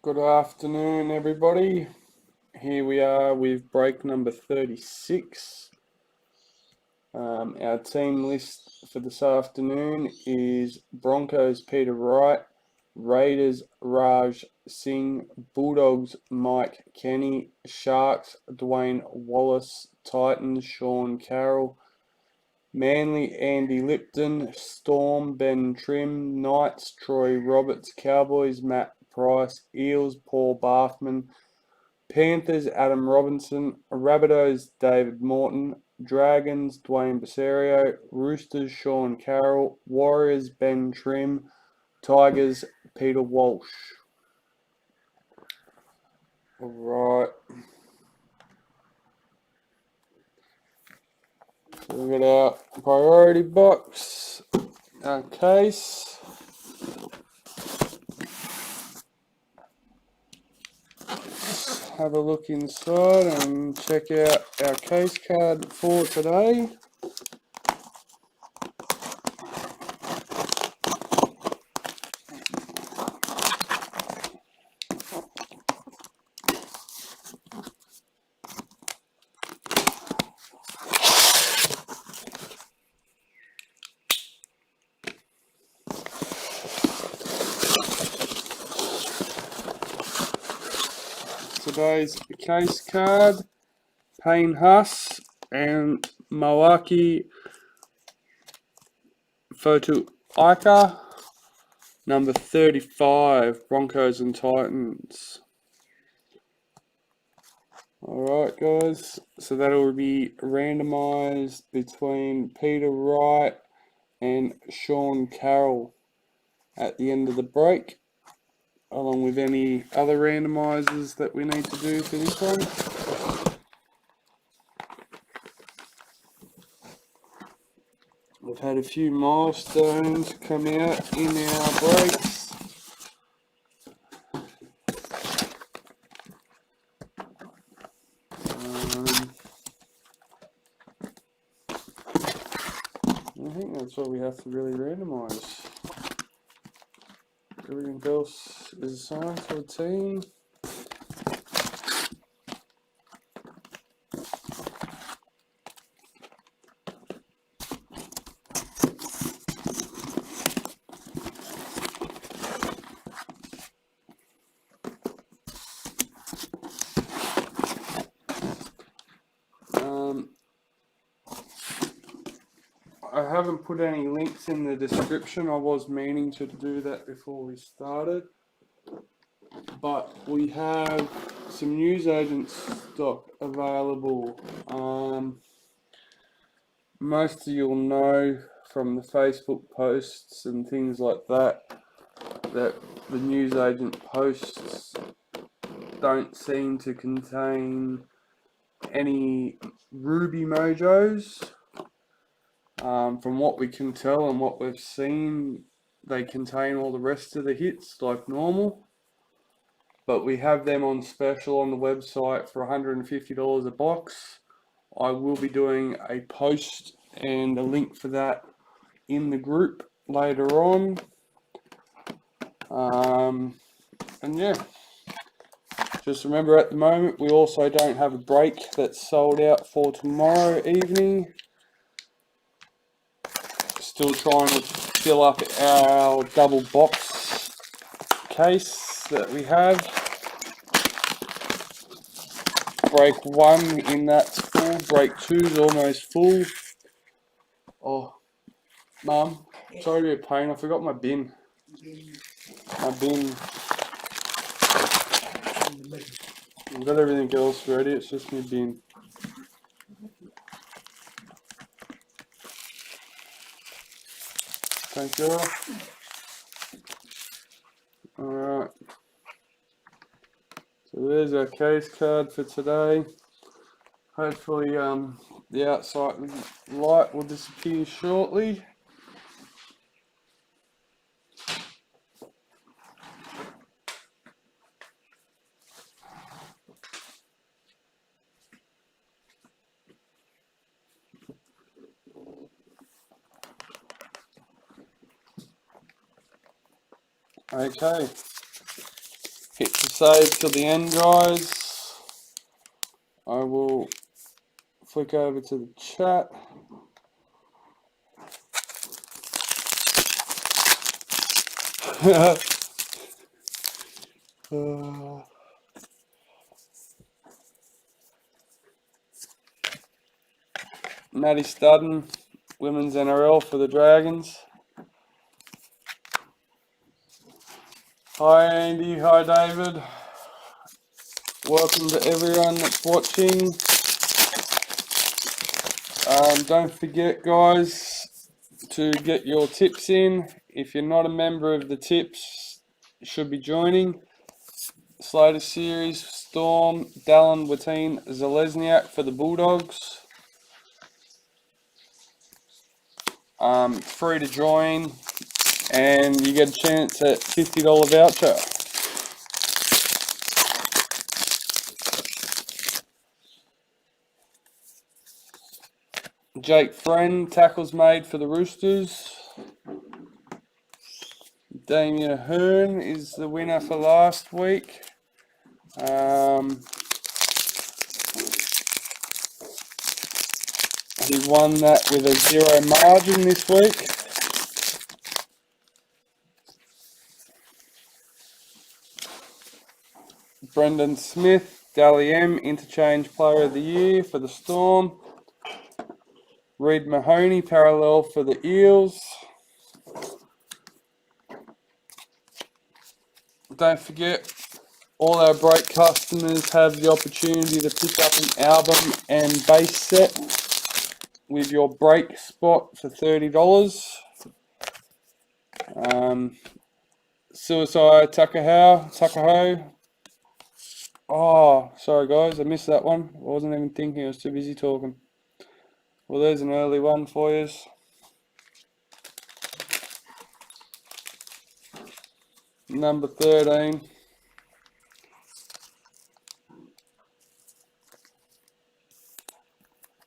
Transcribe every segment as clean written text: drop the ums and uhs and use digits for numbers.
Good afternoon, everybody. Here we are with break number 36. Our team list for this afternoon is Broncos Peter Wright, Raiders Raj Singh, Bulldogs Mike Kenny, Sharks Duane Wallace, Titans Sean Carroll, Manly Andy Lipton, Storm Ben Trim, Knights Troy Roberts, Cowboys Matt Price, Eels Paul Bathman, Panthers Adam Robinson, Rabbitohs David Morton, Dragons Dwayne Boserio, Roosters Sean Carroll, Warriors Ben Trim, Tigers Peter Walsh. Alright. So we've got our priority box, our case. Have a look inside and check out our case card for today. Today's case card, Payne Huss and Moaki Fotu Ika, number 35, Broncos and Titans. Alright guys, so that'll be randomised between Peter Wright and Sean Carroll at the end of the break, along with any other randomisers that we need to do for this one. We've had a few milestones come out in our breaks. I think that's what we have to really randomise. Everything else is assigned to a team. I haven't put any links in the description. I was meaning to do that before we started, but we have some newsagent stock available. Most of you'll know from the Facebook posts and things like that that the newsagent posts don't seem to contain any Ruby Mojos. From what we can tell and what we've seen, they contain all the rest of the hits like normal. But we have them on special on the website for $150 a box. I will be doing a post and a link for that in the group later on. And yeah, just remember at the moment we also don't have a break that's sold out for tomorrow evening. Still trying to fill up our double box case that we have. Break 1 in that's full, break 2 is almost full. Oh, Mum, sorry to be a pain, I forgot my bin. My bin. I've got everything else ready, it's just my bin. Thank you. Alright. So there's our case card for today. Hopefully the outside light will disappear shortly. Okay. Hit the save till the end, guys. I will flick over to the chat. Maddie Studden, Women's NRL for the Dragons. Hi Andy, hi David. Welcome to everyone that's watching. Don't forget, guys, to get your tips in. If you're not a member of the tips, you should be joining. Slater Series, Storm, Dallin, Watine, Zalesniak for the Bulldogs. Free to join, and you get a chance at $50 voucher. Jake Friend, tackles made for the Roosters. Damien Ahern is the winner for last week. He won that with a 0 margin this week. Brendan Smith, Dally M, Interchange Player of the Year for the Storm. Reid Mahoney, parallel for the Eels. Don't forget, all our break customers have the opportunity to pick up an album and base set with your break spot for $30. Suicide Tuckahoe. Oh, sorry guys, I missed that one. I wasn't even thinking, I was too busy talking. Well, there's an early one for you. Number 13.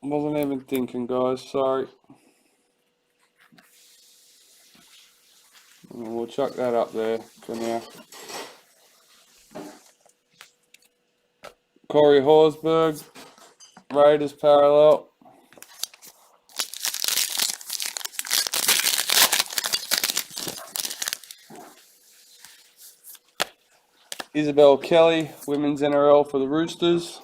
Wasn't even thinking, guys, sorry. We'll chuck that up there for now. Corey Horsburgh, Raiders parallel. Isabel Kelly, Women's NRL for the Roosters.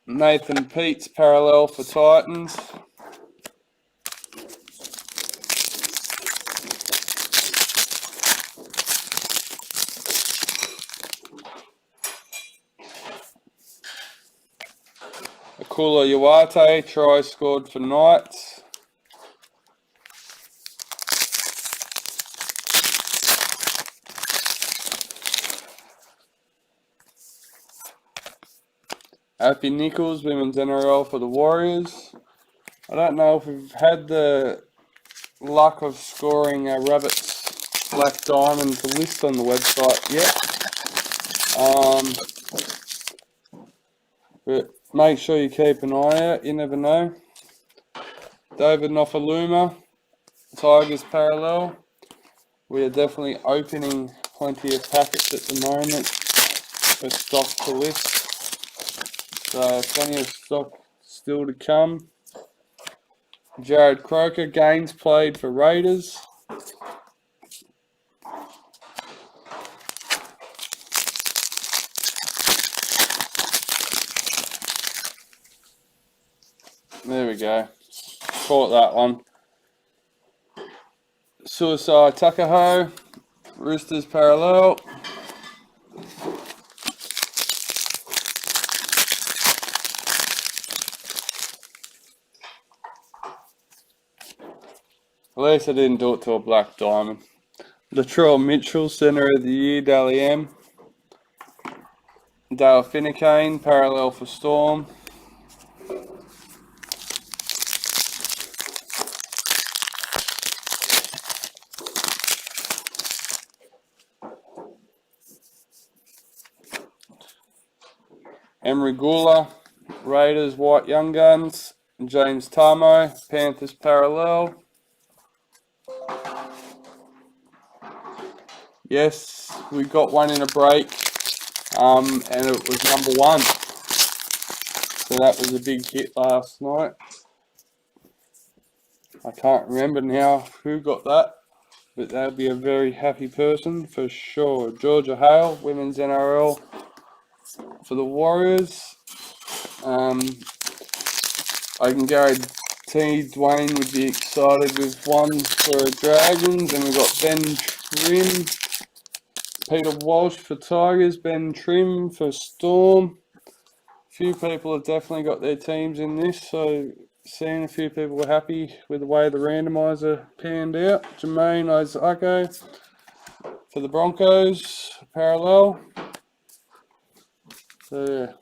Nathan Peets, parallel for Titans. Akula Iwate, try scored for Knights. Happy Nichols, Women's NRL for the Warriors. I don't know if we've had the luck of scoring a Rabbit's Black Diamond to list on the website yet. But make sure you keep an eye out, you never know. David Nofaluma, Tigers parallel. We are definitely opening plenty of packets at the moment for stock to list. So plenty of stock still to come. Jared Croker, games played for Raiders. There we go. Caught that one. Suicide Tuckahoe, Roosters parallel. At least I didn't do it to a black diamond. Latrell Mitchell, Centre of the Year, Dally M. Dale Finucane, parallel for Storm. Emery Gula, Raiders White Young Guns. James Tamo, Panthers Parallel. Yes, we got one in a break, and it was number 1. So that was a big hit last night. I can't remember now who got that, but that'd be a very happy person for sure. Georgia Hale, Women's NRL for the Warriors. I can guarantee Duane would be excited with one for Dragons, and we've got Ben Trim, Peter Walsh for Tigers, Ben Trim for Storm. A few people have definitely got their teams in this, so seeing a few people were happy with the way the randomizer panned out. Jermaine Isako for the Broncos, Parallel. So yeah.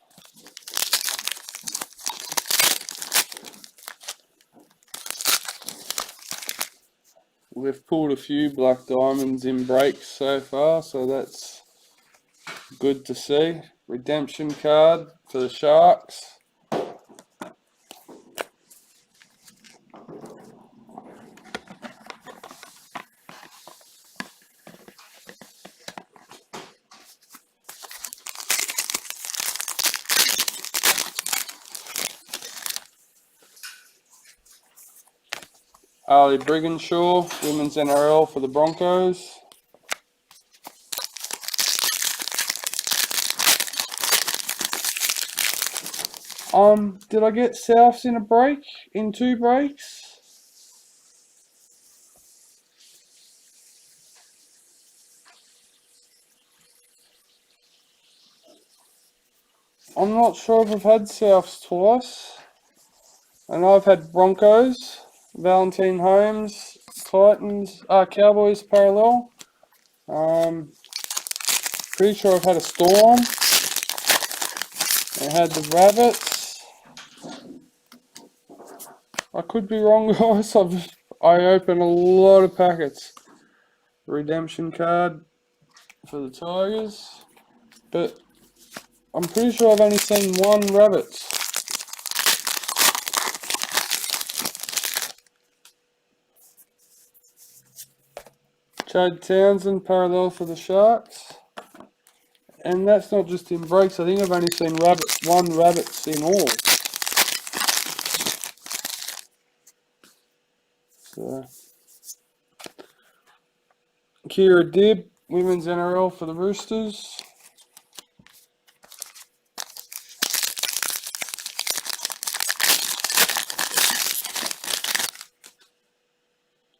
We've pulled a few black diamonds in breaks so far, so that's good to see. Redemption card for the Sharks. Ali Briganshaw, Women's NRL for the Broncos. Did I get Souths in a break? In 2 breaks? I'm not sure if I've had Souths twice. And I've had Broncos, Valentine Holmes, Titans, Cowboys Parallel. Pretty sure I've had a Storm. I had the Rabbits. I could be wrong, guys. I open a lot of packets. Redemption card for the Tigers. But I'm pretty sure I've only seen 1 Rabbits. Chad Townsend Parallel for the Sharks. And that's not just in breaks. I think I've only seen 1 Rabbits in all. So, Kira Dibb, Women's NRL for the Roosters.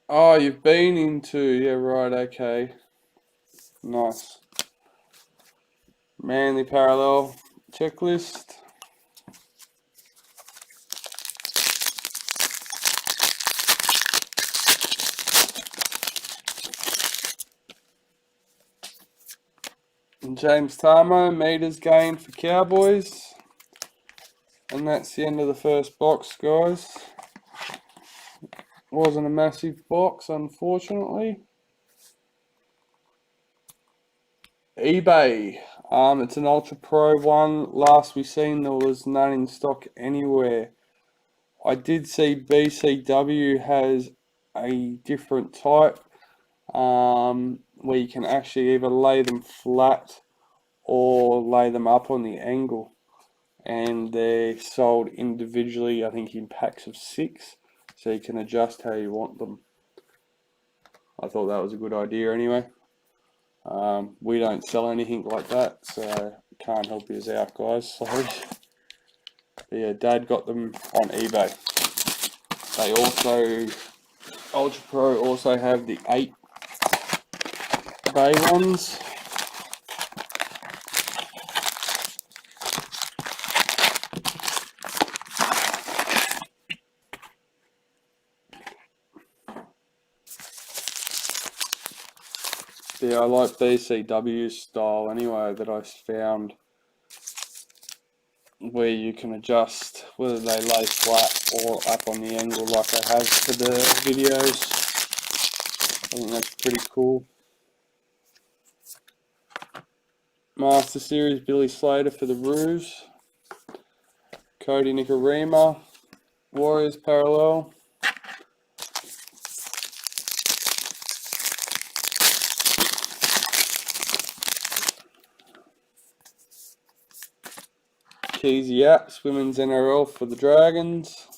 Oh, you've been into, yeah, right, okay. Nice. Manly Parallel checklist. And James Tamo, meters gained for Cowboys. And that's the end of the first box, guys. Wasn't a massive box, unfortunately. eBay. It's an Ultra Pro one. Last we seen, there was none in stock anywhere. I did see BCW has a different type, where you can actually either lay them flat or lay them up on the angle, and they're sold individually, I think in packs of 6, so you can adjust how you want them. I thought that was a good idea anyway. We don't sell anything like that, so can't help you out, guys, sorry. But yeah, Dad got them on eBay. They also, Ultra Pro also have the 8 bay ones. Yeah, I like BCW's style anyway, that I found, where you can adjust whether they lay flat or up on the angle like I have for the videos. I think that's pretty cool. Master Series Billy Slater for the Roos. Cody Nicarima, Warriors parallel. Keezy Apps, Women's NRL for the Dragons.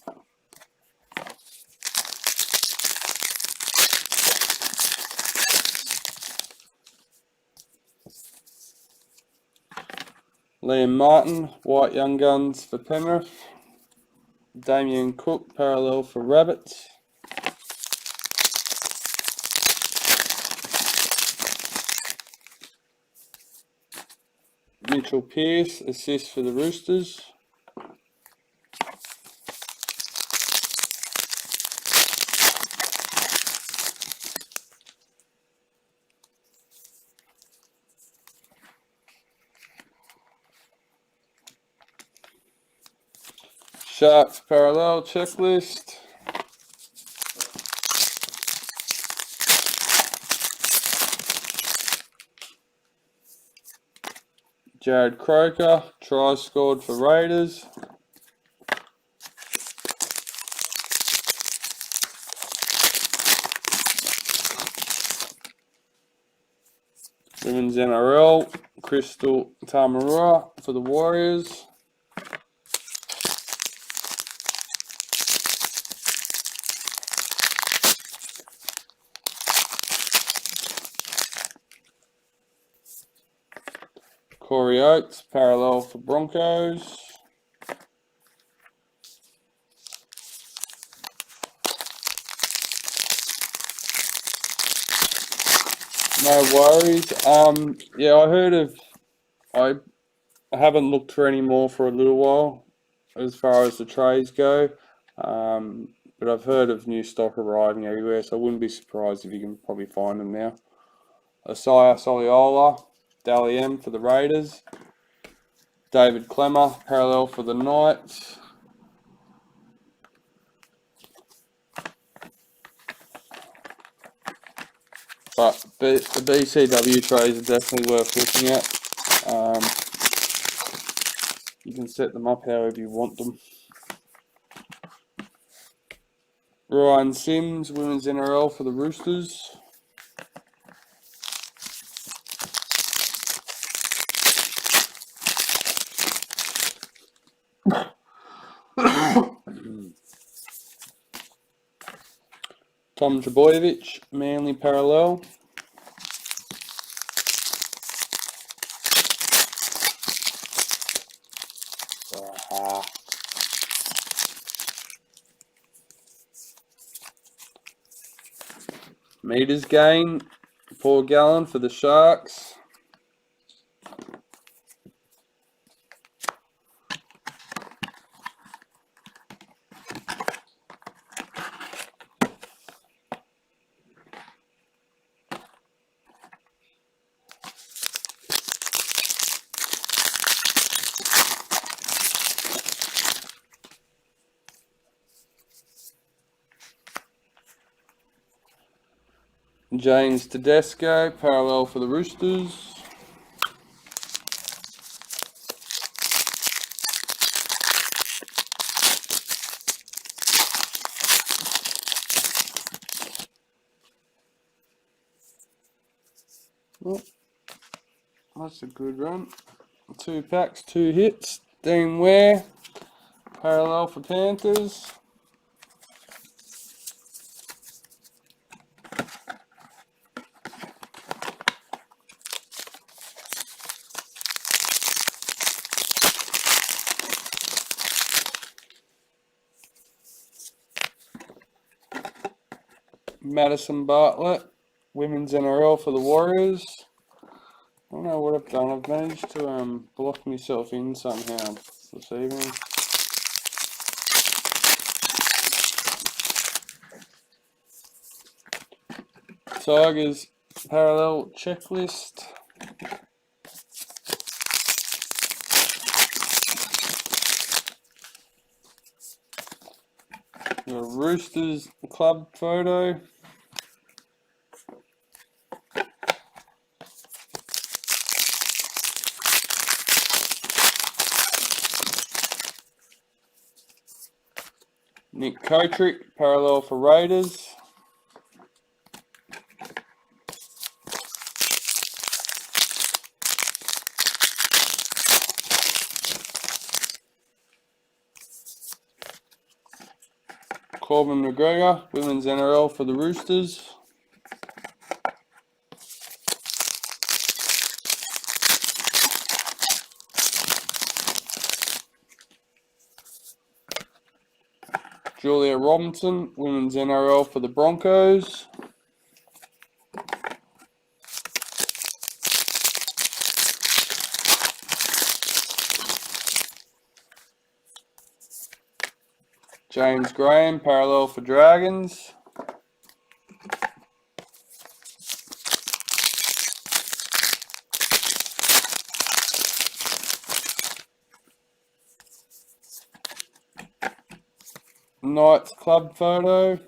Liam Martin, White Young Guns for Penrith. Damien Cook, parallel for Rabbits. Mitchell Pearce, assist for the Roosters. Sharks parallel checklist. Jared Croker, try scored for Raiders. Women's NRL, Crystal Tamarua for the Warriors. Corey Oates, parallel for Broncos. No worries. Yeah, I heard of. I haven't looked for any more for a little while, as far as the trades go. But I've heard of new stock arriving everywhere, so I wouldn't be surprised if you can probably find them now. Asaya Soliola, Dally M for the Raiders. David Clemmer, parallel for the Knights. But the BCW trades are definitely worth looking at. You can set them up however you want them. Ryan Sims, Women's NRL for the Roosters. Tom Trbojevic, Manly parallel. Meters gain, Paul Gallen for the Sharks. James Tedesco, parallel for the Roosters. Oh, that's a good run. 2 packs, 2 hits. Dean Ware, parallel for Panthers. Madison Bartlett, Women's NRL for the Warriors. I don't know what I've done. I've managed to block myself in somehow this evening. Tigers parallel checklist. The Roosters club photo. Nick Kotrick, parallel for Raiders. Corbin McGregor, Women's NRL for the Roosters. Julia Robinson, Women's NRL for the Broncos. James Graham, parallel for Dragons. Knights club photo.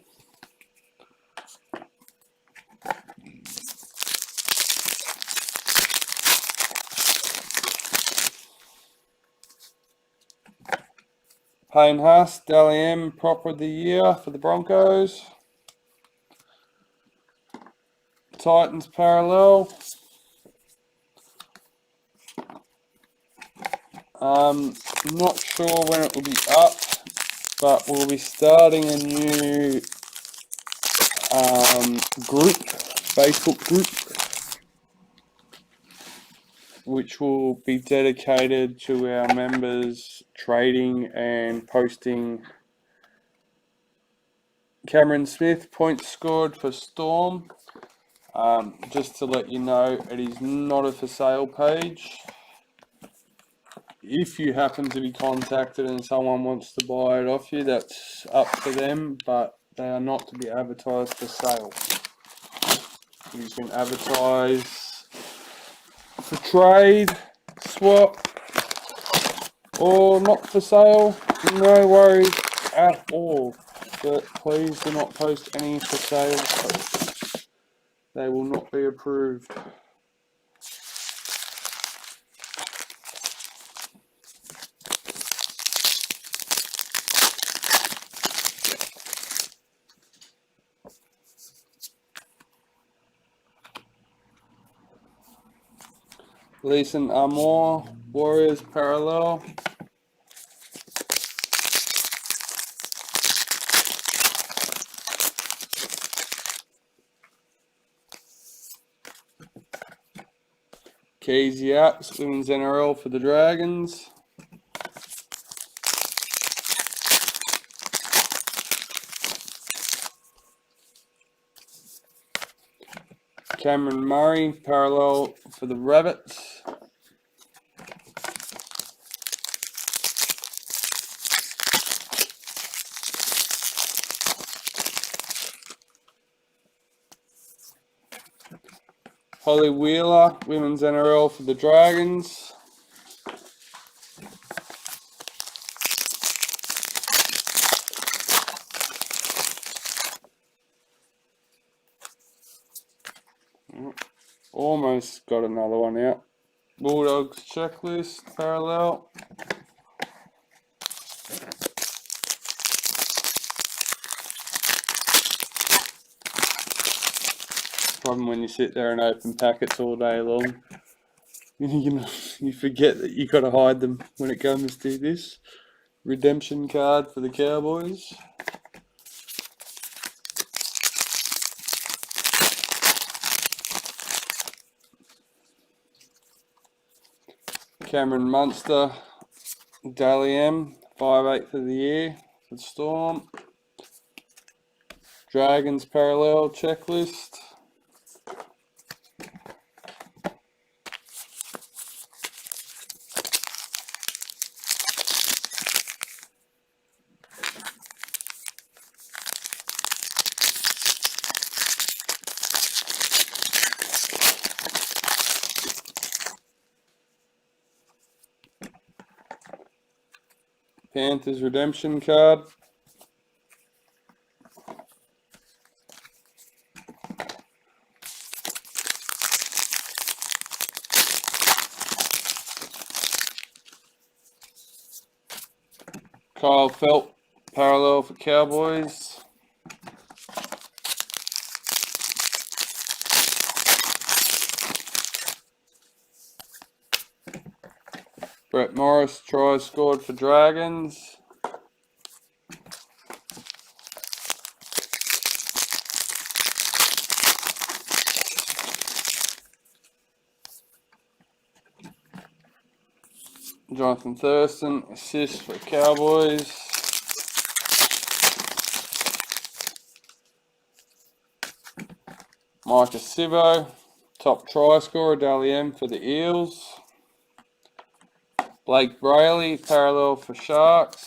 Payne Haas, Dally M, prop of the year for the Broncos. Titans parallel. Not sure when it will be up, but we'll be starting a new Facebook group, which will be dedicated to our members trading and posting Cameron Smith points scored for Storm. Just to let you know, it is not a for sale page. If you happen to be contacted and someone wants to buy it off you, that's up to them, but they are not to be advertised for sale. You can advertise for trade, swap, or not for sale, no worries at all. But please do not post any for sale posts. They will not be approved. Leeson Armour, Warriors parallel. Keys Yaps, Women's NRL for the Dragons. Cameron Murray, parallel for the Rabbits. Holly Wheeler, Women's NRL for the Dragons. Almost got another one out. Bulldogs checklist, parallel. Problem when you sit there and open packets all day long. You forget that you got to hide them when it comes to this. Redemption card for the Cowboys. Cameron Munster, Dally M, 5/8 of the year for the Storm. Dragons parallel checklist. Panthers redemption card. Kyle Felt, Parallel for Cowboys. Brett Morris, try scored for Dragons. Jonathan Thurston, assist for Cowboys. Micah Sivo, top try scorer, Dally M for the Eels. Blake Brayley, parallel for Sharks.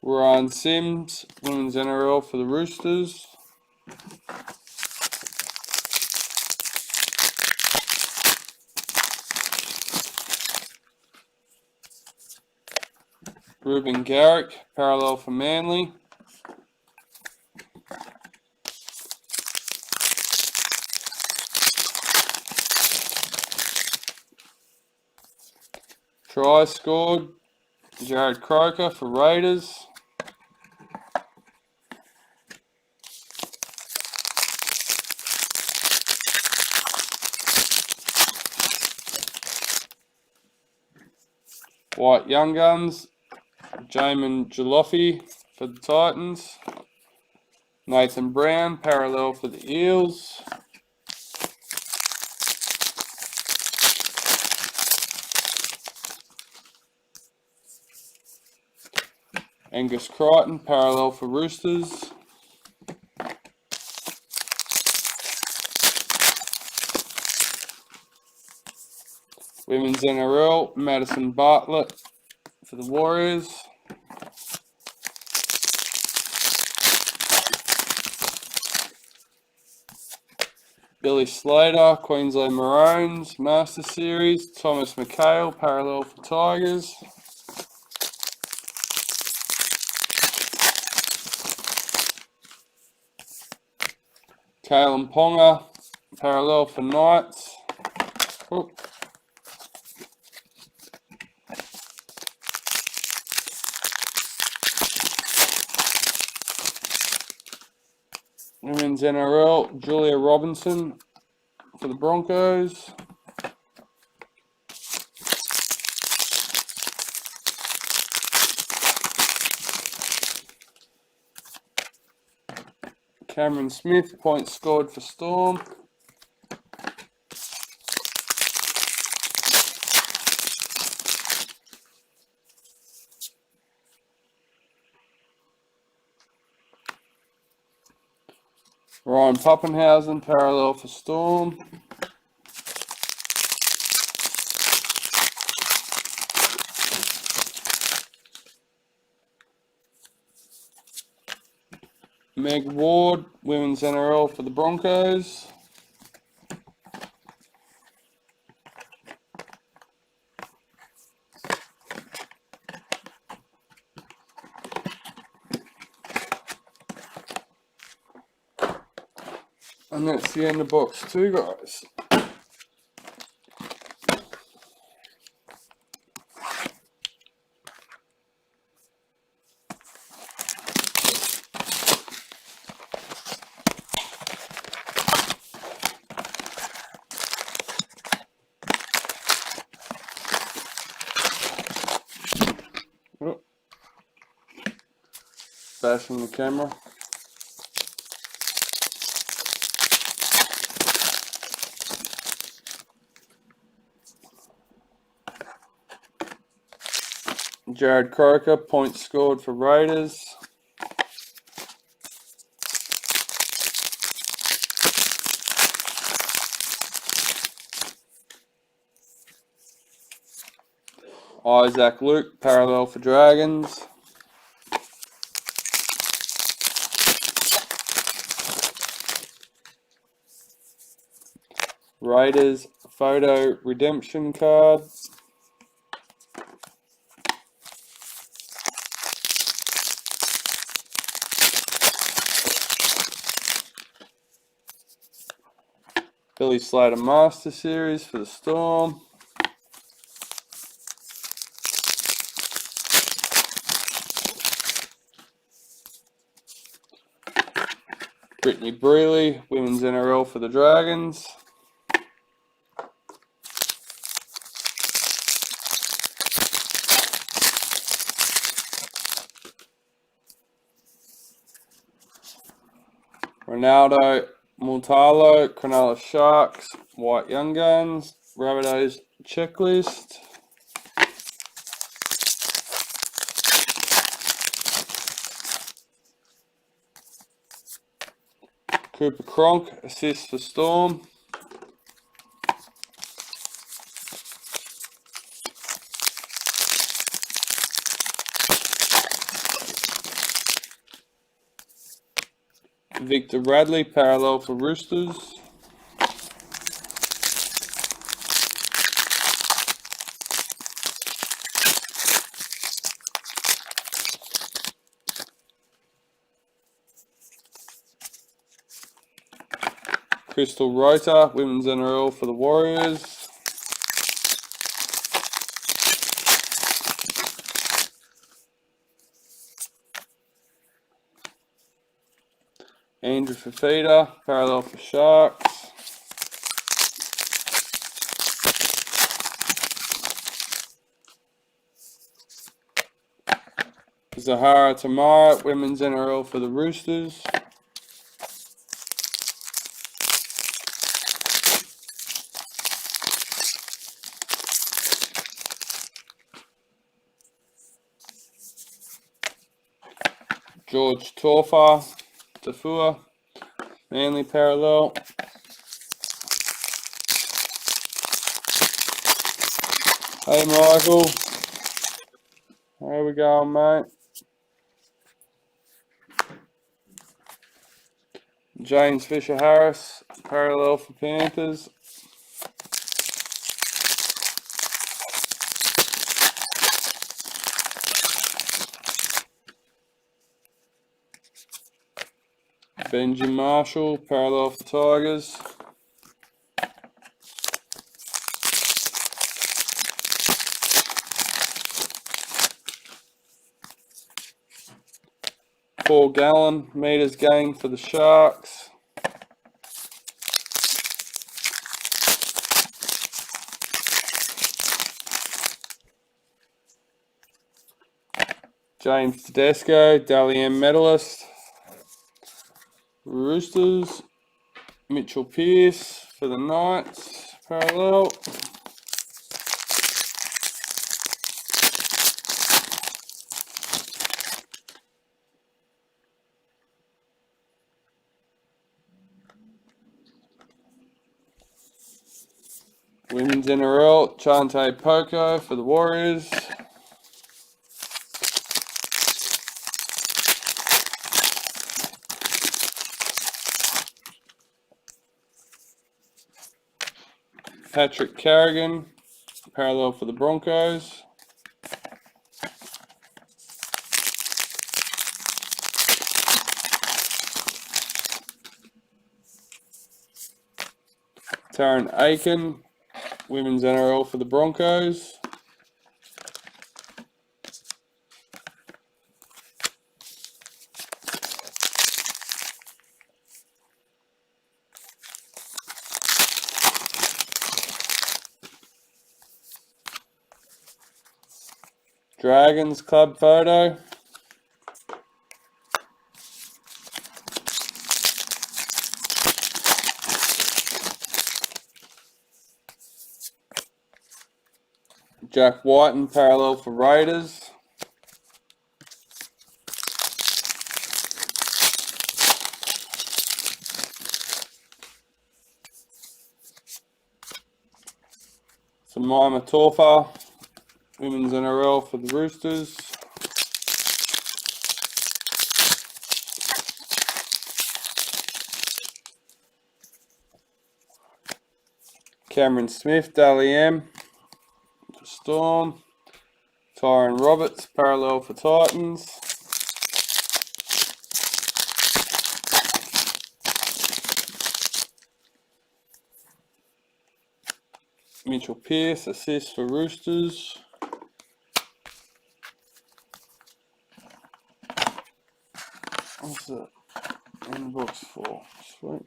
Ryan Sims, Women's NRL for the Roosters. Ruben Garrick, parallel for Manly. Try scored, Jared Croker for Raiders. White Young Guns, Jamin Jalofi for the Titans. Nathan Brown, parallel for the Eels. Angus Crichton, parallel for Roosters. Women's NRL, Madison Bartlett for the Warriors. Billy Slater, Queensland Maroons, Master Series. Thomas McHale, parallel for Tigers. Kalen Ponga, parallel for Knights. Oop. Women's NRL, Julia Robinson for the Broncos. Cameron Smith, points scored for Storm. Ryan Poppenhausen, parallel for Storm. Meg Ward, Women's NRL for the Broncos. And that's the end of box 2, guys. Oh. Bashing the camera. Jared Croker, points scored for Raiders. Isaac Luke, parallel for Dragons. Raiders photo redemption card. Billy Slater Master Series for the Storm. Brittany Brealey, Women's NRL for the Dragons. Ronaldo Multalo, Cronulla Sharks, White Young Guns, Rabbitohs Checklist. Cooper Cronk, assist for Storm. Victor Radley, parallel for Roosters. Crystal Rota, Women's NRL for the Warriors. Andrew Fafita, parallel for Sharks. Zahara Tamara, Women's NRL for the Roosters. George Tafua, Manly parallel. Hey Michael, how we going, mate? James Fisher Harris, parallel for Panthers. Benji Marshall, parallel for Tigers. Paul Gallen, meters gained for the Sharks. James Tedesco, Dally M medalist. Roosters, Mitchell Pearce for the Knights, parallel. Women's NRL, Chante Poco for the Warriors. Patrick Carrigan, parallel for the Broncos. Taryn Aiken, Women's NRL for the Broncos. Dragons club photo. Jack Whiten, parallel for Raiders. Jemima Torfa, Women's NRL for the Roosters. Cameron Smith, Dally M for Storm. Tyron Roberts, parallel for Titans. Mitchell Pearce, assist for Roosters. What's the inbox for? Sweet.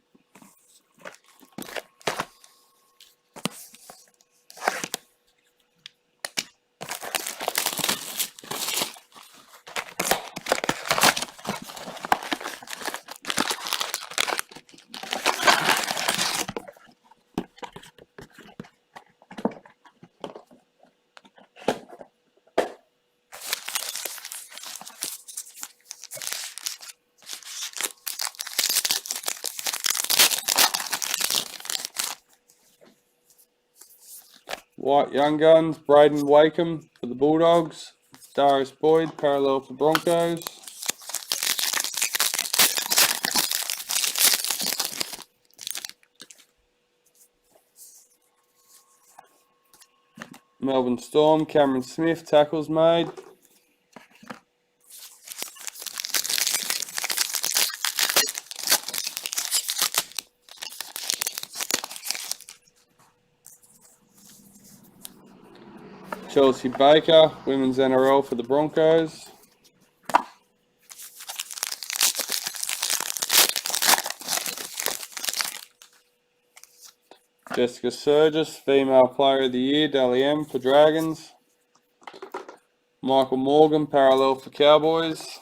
White Young Guns, Braden Wakeham for the Bulldogs. Darius Boyd, parallel for Broncos. Melbourne Storm, Cameron Smith, tackles made. Chelsea Baker, Women's NRL for the Broncos. Jessica Surgis, Female Player of the Year, Dally M for Dragons. Michael Morgan, parallel for Cowboys.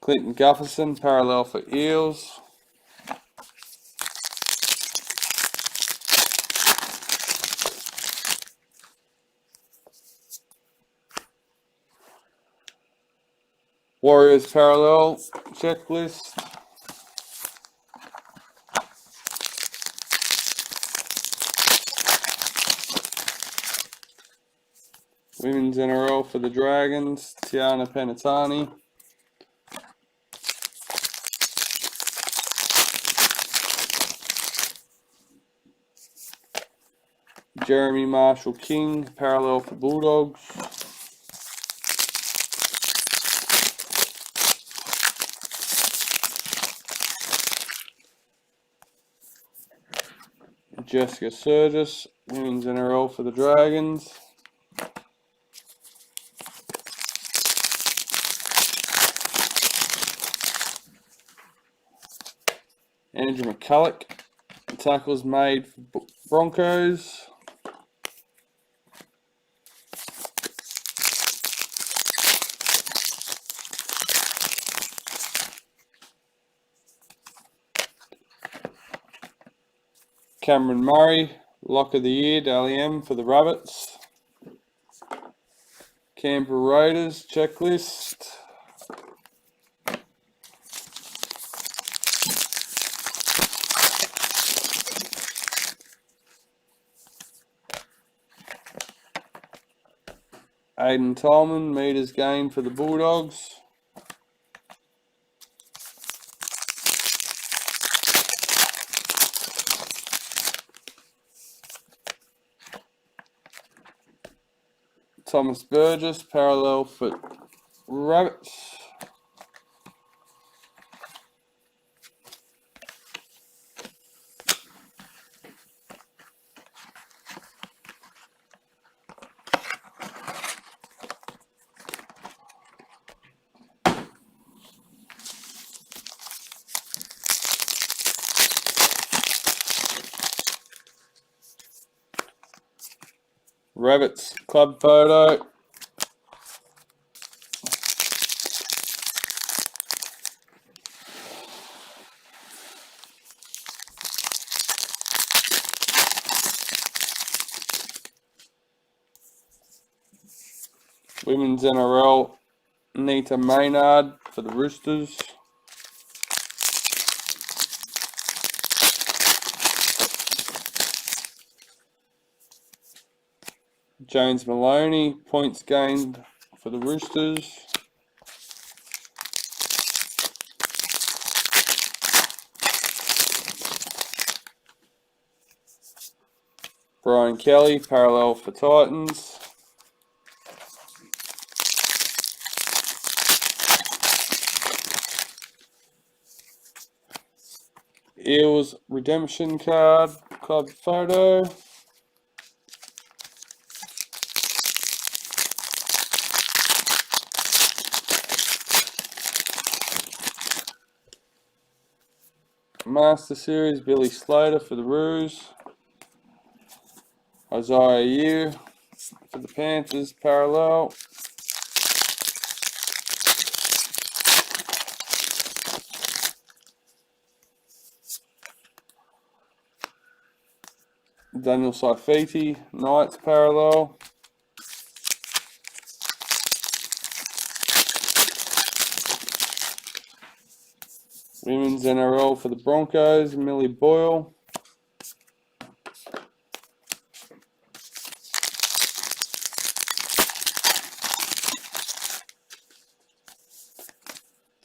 Clinton Gufferson, parallel for Eels. Warriors parallel checklist. Women's NRL for the Dragons, Tiana Penatani. Jeremy Marshall King, parallel for Bulldogs. Jessica Surgis, Women's NRL for the Dragons. Andrew McCulloch, tackles made for Broncos. Cameron Murray, Lock of the Year, Dally M for the Rabbits. Canberra Raiders, checklist. Aiden Tolman, meters gained for the Bulldogs. Thomas Burgess, parallel for Rabbits. Rabbits club photo. Women's NRL, Nita Maynard for the Roosters. James Maloney, points gained for the Roosters. Brian Kelly, parallel for Titans. Eels redemption card, club photo. Master Series, Billy Slater for the Roos. Isaiah Yu for the Panthers, parallel. Daniel Saifiti, Knights, parallel. Women's NRL for the Broncos, Millie Boyle.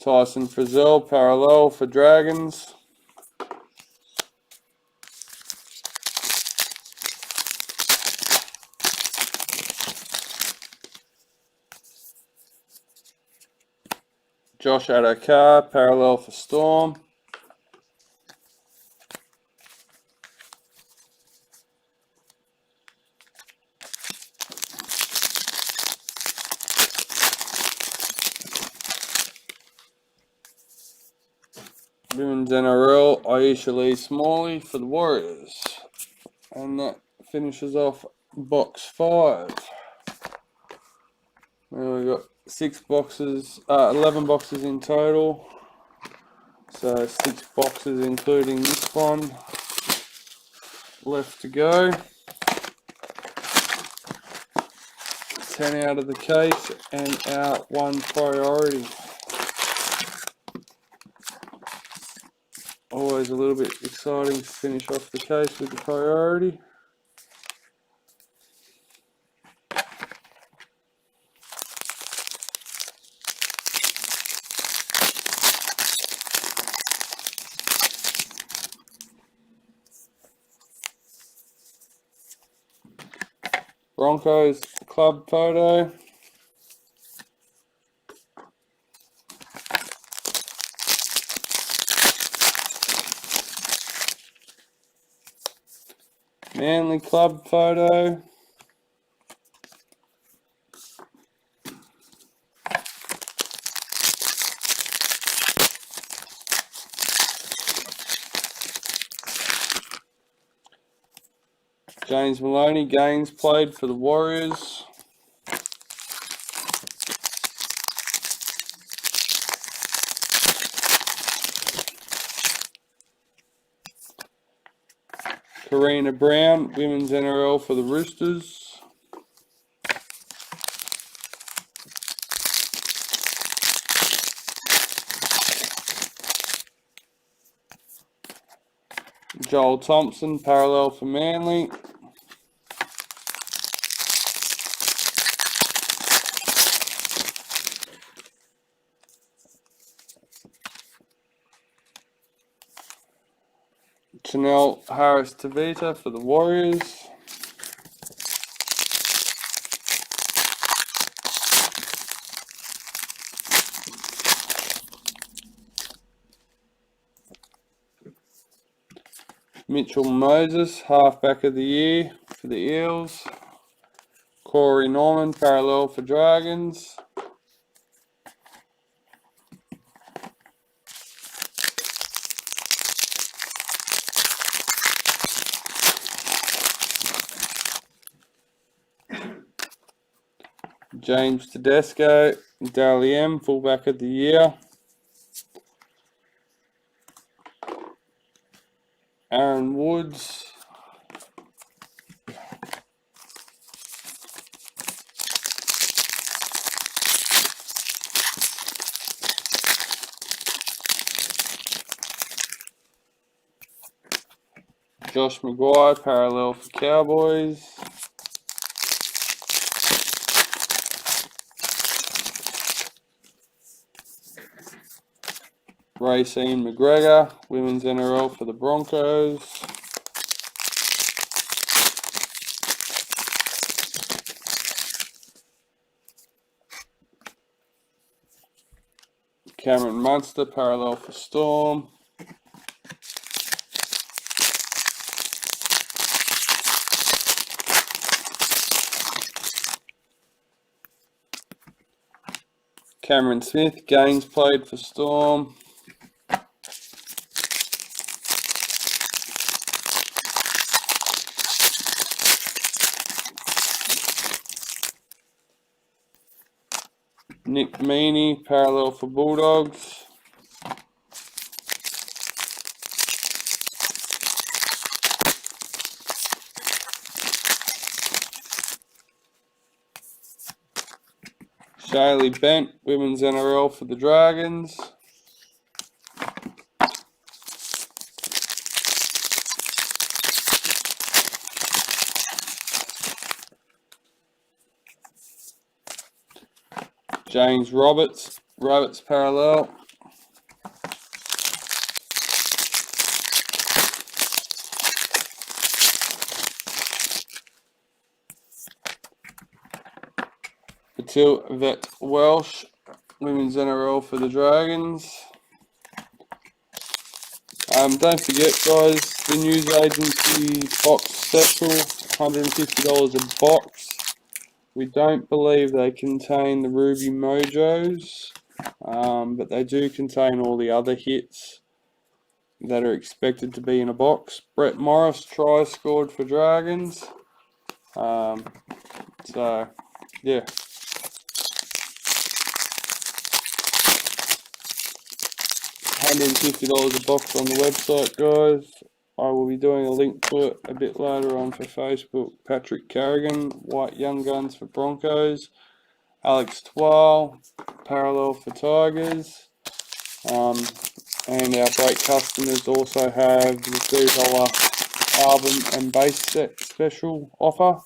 Tyson Frizzell, parallel for Dragons. Josh Adokar, parallel for Storm. Women's NRL, Aisha Lee Smalley for the Warriors. And that finishes off box 5. Now we've got 11 boxes in total. So 6 boxes including this one left to go. 10 out of the case and our 1 priority. Always a little bit exciting to finish off the case with the priority. Broncos club photo. Manly club photo. James Maloney, Gaines played for the Warriors. Karina Brown, Women's NRL for the Roosters. Joel Thompson, parallel for Manly. Chanel Harris-Tavita for the Warriors. Mitchell Moses, halfback of the year for the Eels. Corey Norman, parallel for Dragons. James Tedesco, Dally M, fullback of the year. Aaron Woods. Josh Maguire, parallel for Cowboys. Racine McGregor, Women's NRL for the Broncos. Cameron Munster, parallel for Storm. Cameron Smith, Gaines played for Storm. Nick Meaney, parallel for Bulldogs. Shaylee Bent, Women's NRL for the Dragons. James Roberts, Rabbits parallel. Patil Vet Walsh, Women's NRL for the Dragons. Don't forget, guys, the news agency box special, $150 a box. We don't believe they contain the Ruby Mojos, but they do contain all the other hits that are expected to be in a box. Brett Morris, try scored for Dragons. So, yeah. $150 a box on the website, guys. I will be doing a link to it a bit later on for Facebook. Patrick Carrigan, White Young Guns for Broncos. Alex Twal, parallel for Tigers. And our great customers also have the $3 album and base set special offer.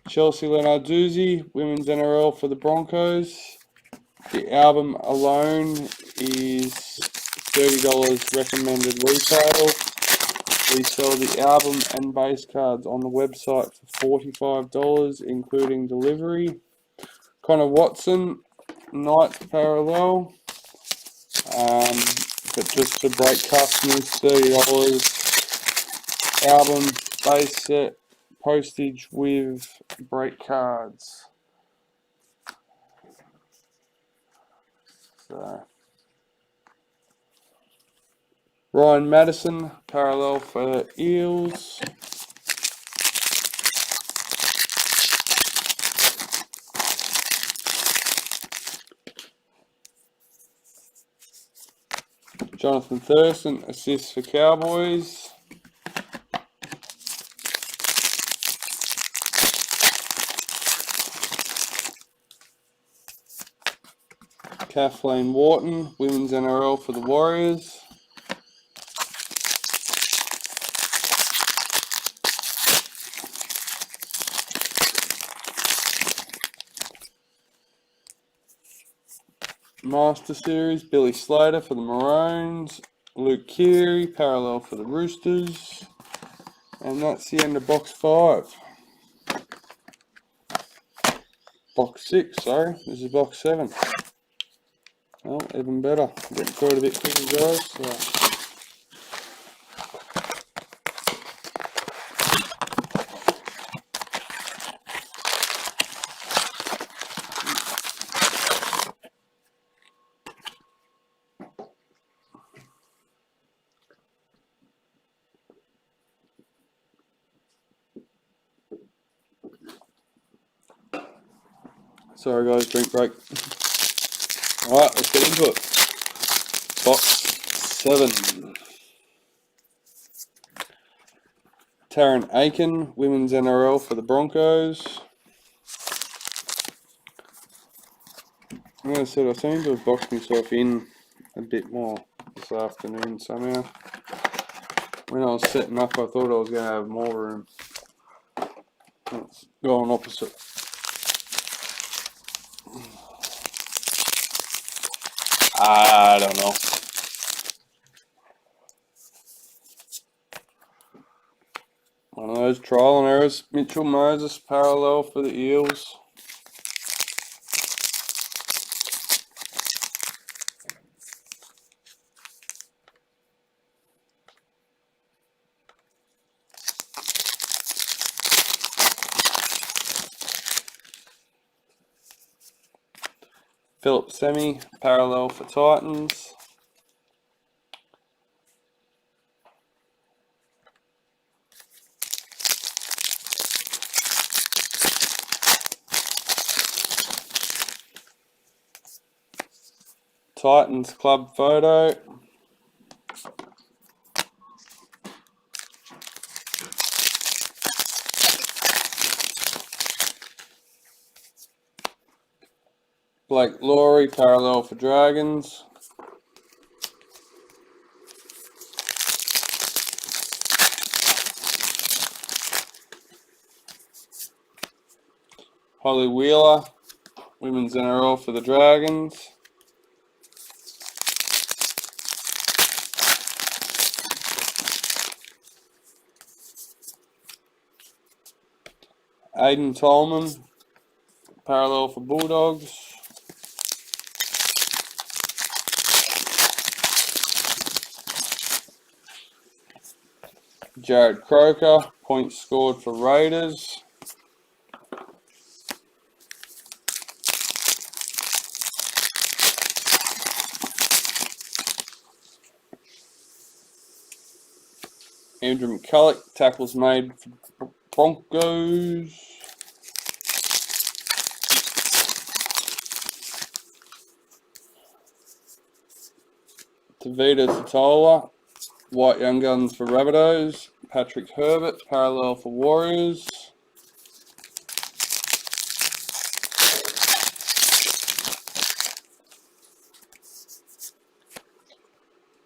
Chelsea Lenarduzzi, Women's NRL for the Broncos. The album alone is $30 recommended retail. We sell the album and base cards on the website for $45, including delivery. Connor Watson, Knights parallel. But just for break customers, $30. Album, base set, postage with break cards. So, Ryan Madison, parallel for Eels. Jonathan Thurston, assists for Cowboys. Kathleen Morton, Women's NRL for the Warriors. Master Series, Billy Slater for the Maroons. Luke Keary, parallel for the Roosters. And that's the end of box 5. Box 6, sorry. This is box 7. Well, even better. Getting through it a bit quicker, guys. So. Sorry guys, drink break. Alright, let's get into it. Box 7. Taryn Aiken, Women's NRL for the Broncos. Like I said, I seem to have boxed myself in a bit more this afternoon somehow. When I was setting up, I thought I was going to have more room. It's going opposite. I don't know. One of those trial and errors. Mitchell Moses, parallel for the Eels. Philip Semi, parallel for Titans. Titans club photo. Blake Laurie, parallel for Dragons. Holly Wheeler, women's NRL for the Dragons. Aiden Tolman, parallel for Bulldogs. Jared Croker, points scored for Raiders. Andrew McCulloch, tackles made for Broncos. Tavita Totola, White Young Guns for Rabbitohs. Patrick Herbert, parallel for Warriors.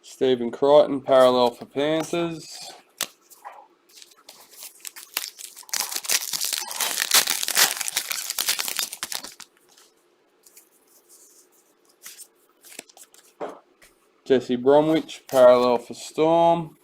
Stephen Crichton, parallel for Panthers. Jesse Bromwich, parallel for Storm.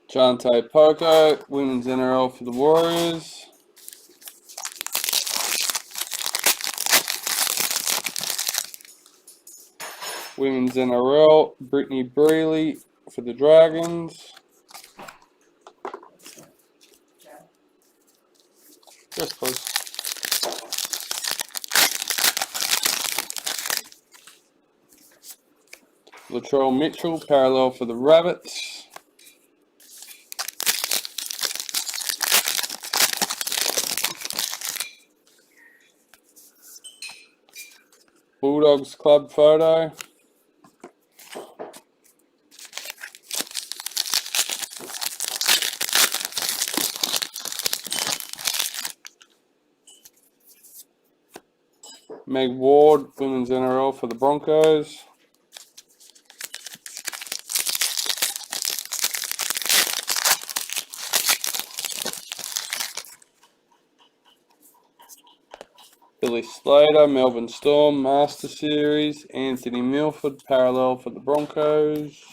Jante Poco, women's NRL for the Warriors. Women's NRL, Brittany Brealey for the Dragons. Yes, please. Latrell Mitchell, parallel for the Rabbits. Bulldogs club photo. Meg Ward, women's NRL for the Broncos. Billy Slater, Melbourne Storm, Master Series. Anthony Milford, parallel for the Broncos.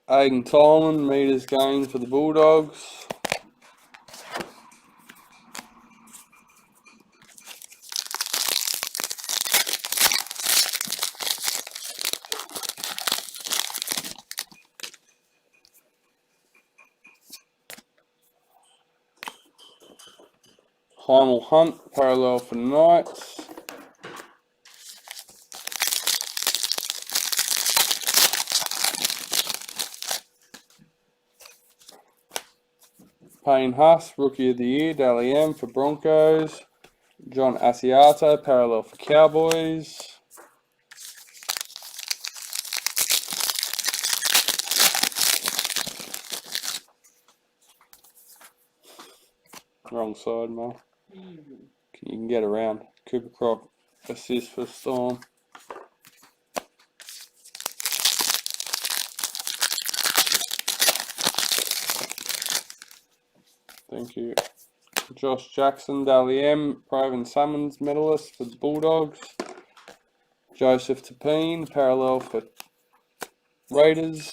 Aiden Tolman, meters gained for the Bulldogs. Hymel Hunt, parallel for Knights. Payne Huss, Rookie of the Year, Dally M for Broncos. John Asiata, parallel for Cowboys. Wrong side, Mo. You can get around. Cooper Croc, assist for Storm. Thank you. Josh Jackson, Dally M, Proven Summons medalist for the Bulldogs. Joseph Tapine, parallel for Raiders.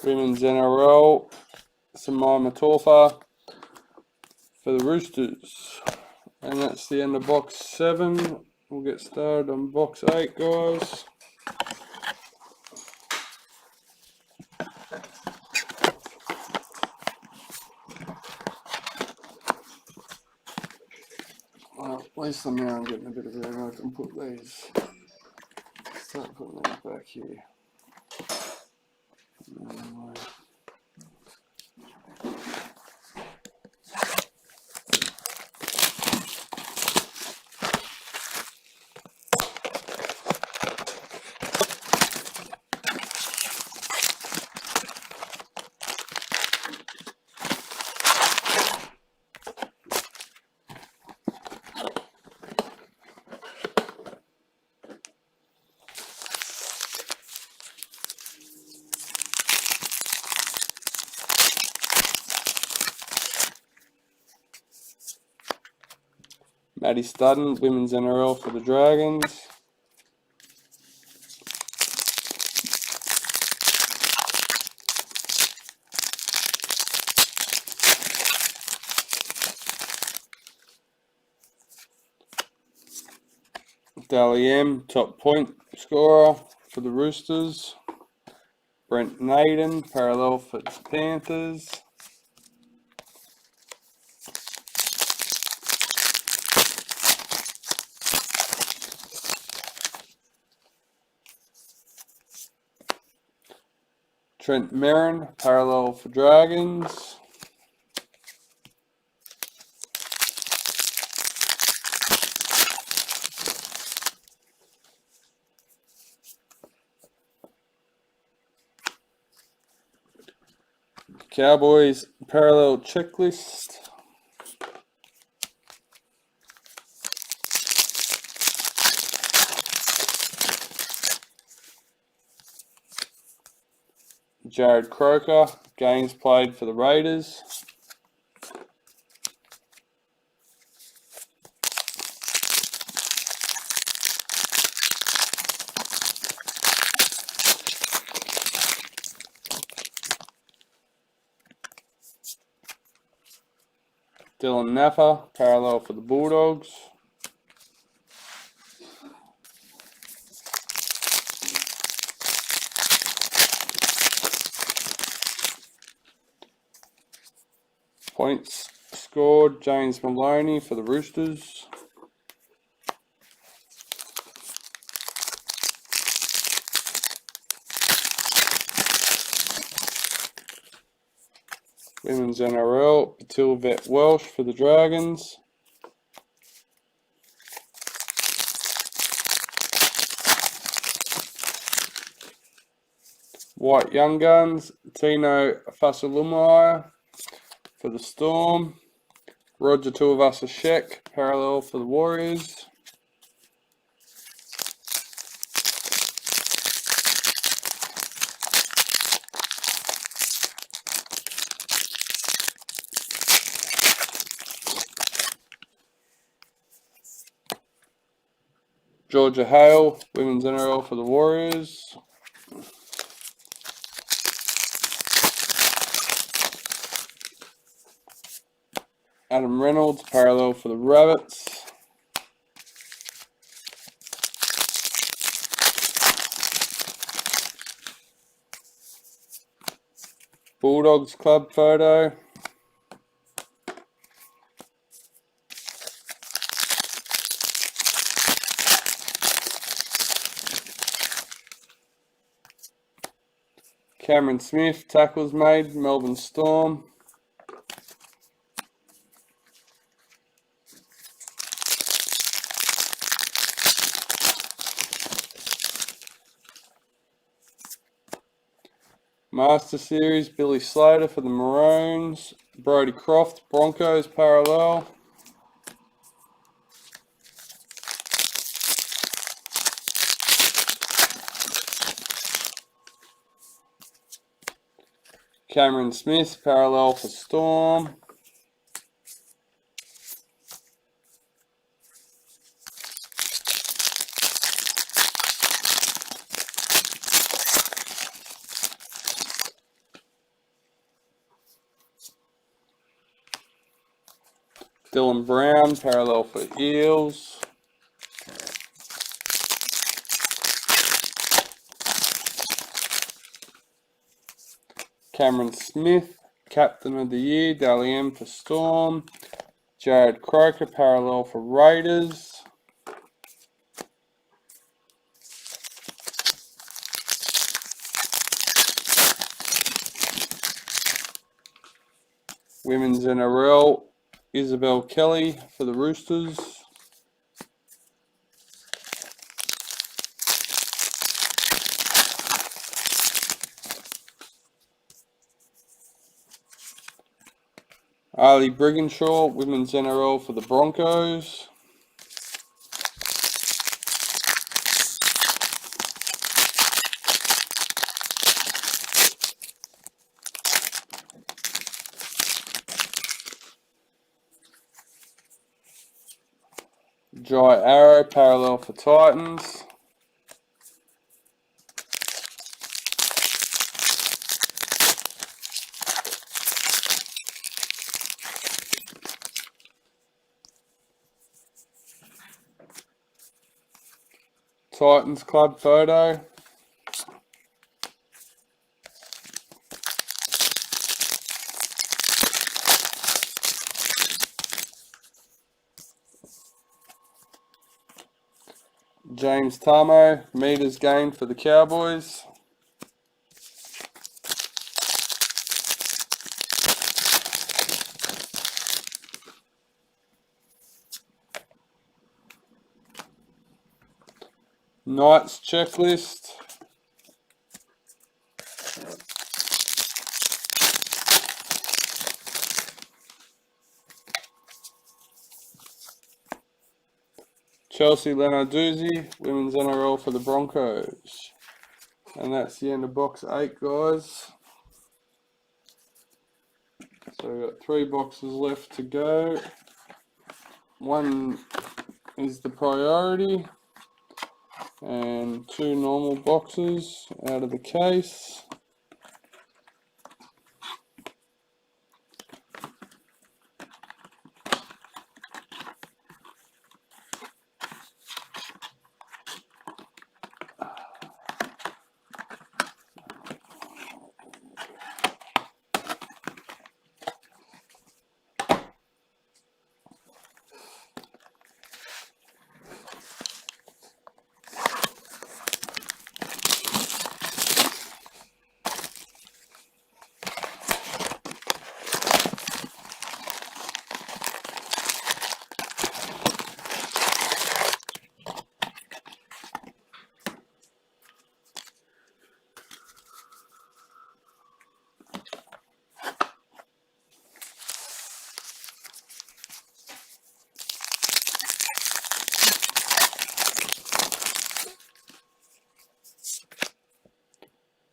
Women's NRL, Samai Matofa for the Roosters. And that's the end of box 7. We'll get started on box 8, guys. Well, at least I'm now getting a bit of room. I can put these, start putting these back here. Maddie Studden, Women's NRL for the Dragons. Dally M, top point scorer for the Roosters. Brent Naden, parallel for the Panthers. Trent Merrin, parallel for Dragons. Cowboys, parallel checklist. Jared Croker, games played for the Raiders. Dylan Napa, parallel for the Bulldogs. Points scored, James Maloney for the Roosters. Women's NRL, Patil Vet Walsh for the Dragons. White Young Guns, Tino Fasalumai for the Storm. Roger Tuivasa-Sheck, parallel for the Warriors. Georgia Hale, Women's NRL for the Warriors. Adam Reynolds, parallel for the Rabbits. Bulldogs club photo. Cameron Smith, tackles made, Melbourne Storm. Master Series, Billy Slater for the Maroons. Brodie Croft, Broncos, parallel. Cameron Smith, parallel for Storm. Dylan Brown, parallel for Eels. Cameron Smith, Captain of the Year, Dally M for Storm. Jared Croker, parallel for Raiders. Women's NRL, Isabel Kelly for the Roosters. Ali Brigginshaw, Women's NRL for the Broncos. Jai Arrow, parallel for Titans. Titans club photo. James Tamo, meters gained for the Cowboys. Knights checklist. Chelsea Lenarduzzi, Women's NRL for the Broncos. And that's the end of box 8, guys. So we've got 3 boxes left to go. One is the priority. And 2 normal boxes out of the case.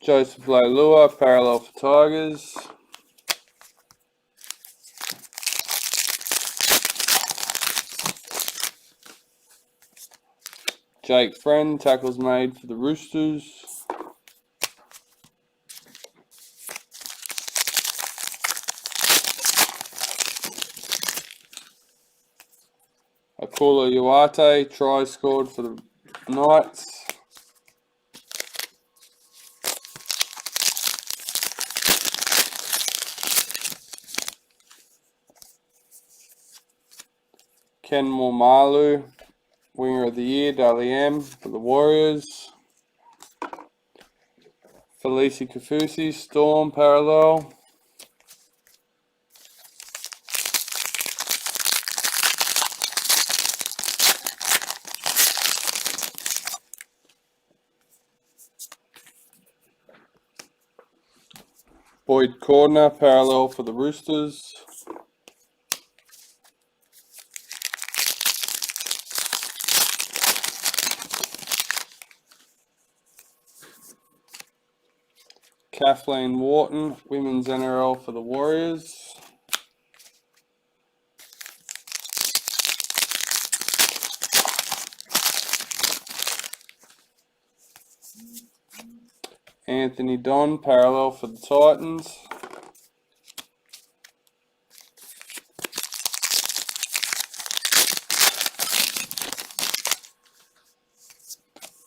Joseph Leilua, parallel for Tigers. Jake Friend, tackles made for the Roosters. Akula Uate, try scored for the Knights. Ken Mormalu, Winger of the Year, Dally M for the Warriors. Felici Kafusi, Storm, parallel. Boyd Cordner, parallel for the Roosters. Kathleen Morton, Women's NRL for the Warriors. Anthony Don, parallel for the Titans.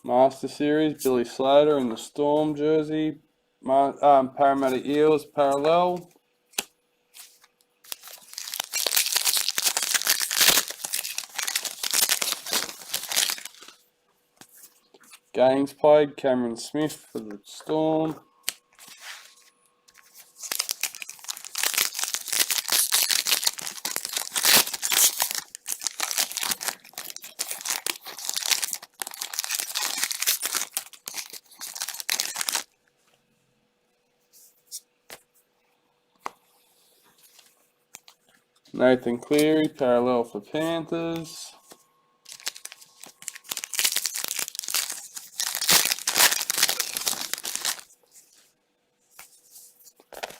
Master Series, Billy Slater in the Storm jersey. Parramatta Eels parallel. Games played, Cameron Smith for the Storm. Nathan Cleary, parallel for Panthers.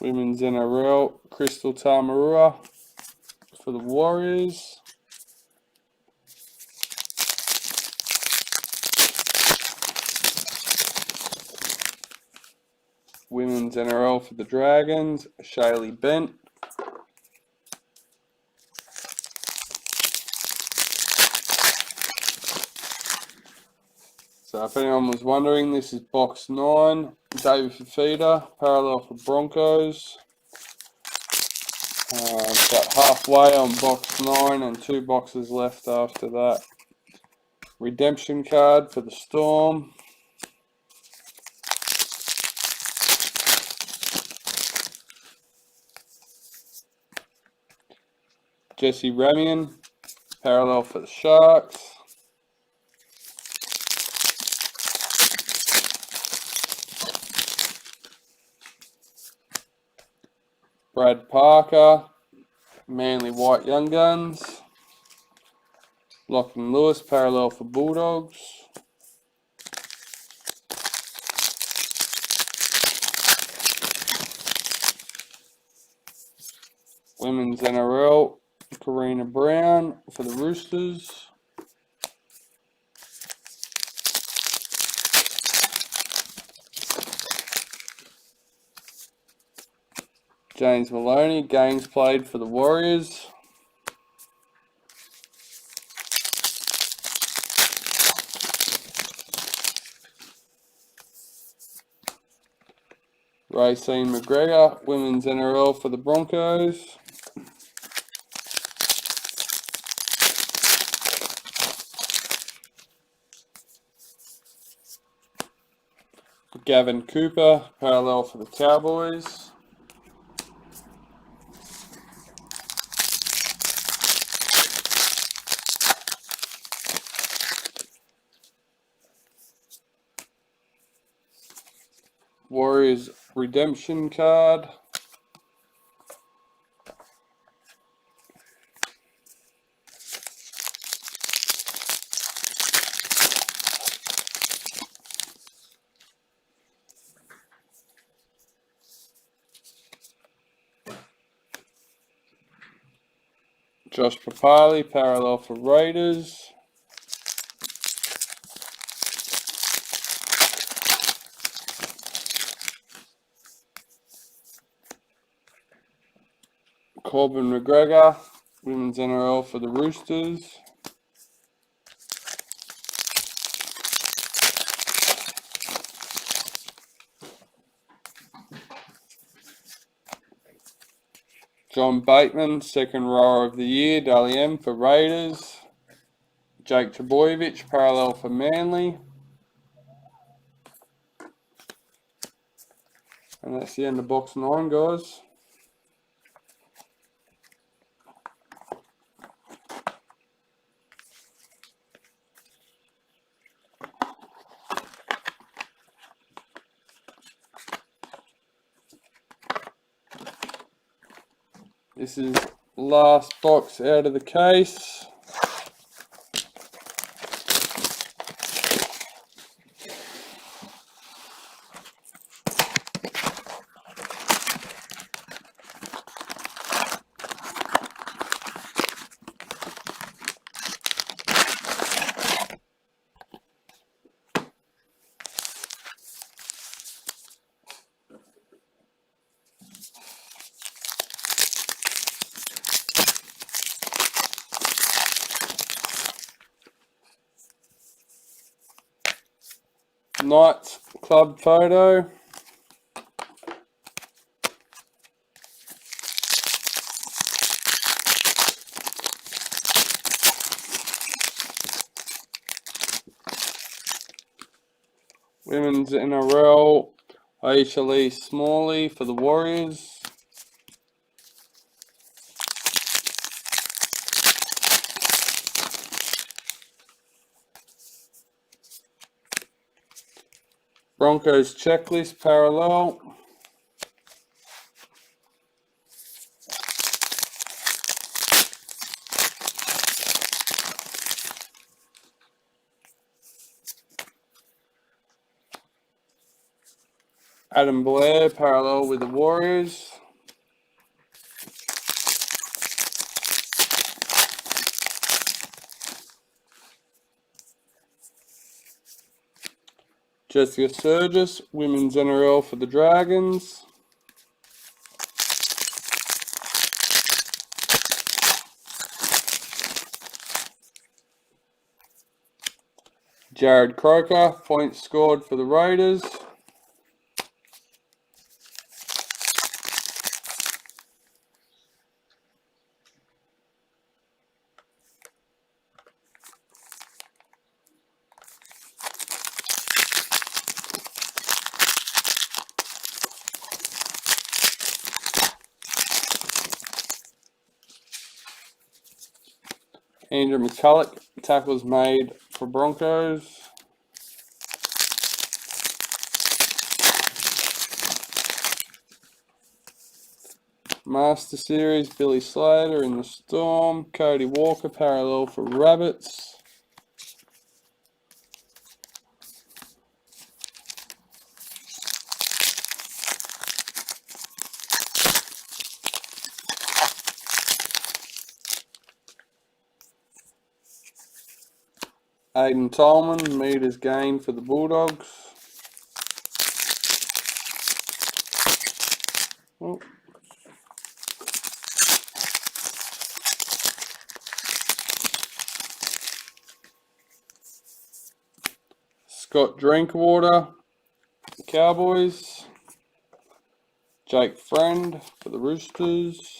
Women's NRL, Crystal Tamarua for the Warriors. Women's NRL for the Dragons, Shaylee Bent. So if anyone was wondering, this is box 9, David Fafita, parallel for Broncos. About halfway on box 9 and 2 boxes left after that. Redemption card for the Storm. Jesse Ramian, parallel for the Sharks. Brad Parker, Manly White Young Guns. Lachlan Lewis, parallel for Bulldogs. Women's NRL, Karina Brown for the Roosters. James Maloney, games played for the Warriors. Racine McGregor, Women's NRL for the Broncos. Gavin Cooper, parallel for the Cowboys. Warriors redemption card. Josh Papali, parallel for Raiders. Corbin McGregor, Women's NRL for the Roosters. John Bateman, second rower of the year, Dally M for Raiders. Jake Trbojevic, parallel for Manly. And that's the end of box 9, guys. This is last box out of the case. Knights club photo. Women's NRL, Aisha Lee Smalley for the Warriors. Broncos checklist parallel. Adam Blair parallel with the Warriors. Jessica Sturgis, Women's NRL for the Dragons. Jared Croker, points scored for the Raiders. Andrew McCulloch, tackles made for Broncos. Master Series, Billy Slater in the Storm. Cody Walker, parallel for Rabbits. Aiden Tolman, meters gained for the Bulldogs. Oh. Scott Drinkwater, Cowboys. Jake Friend for the Roosters.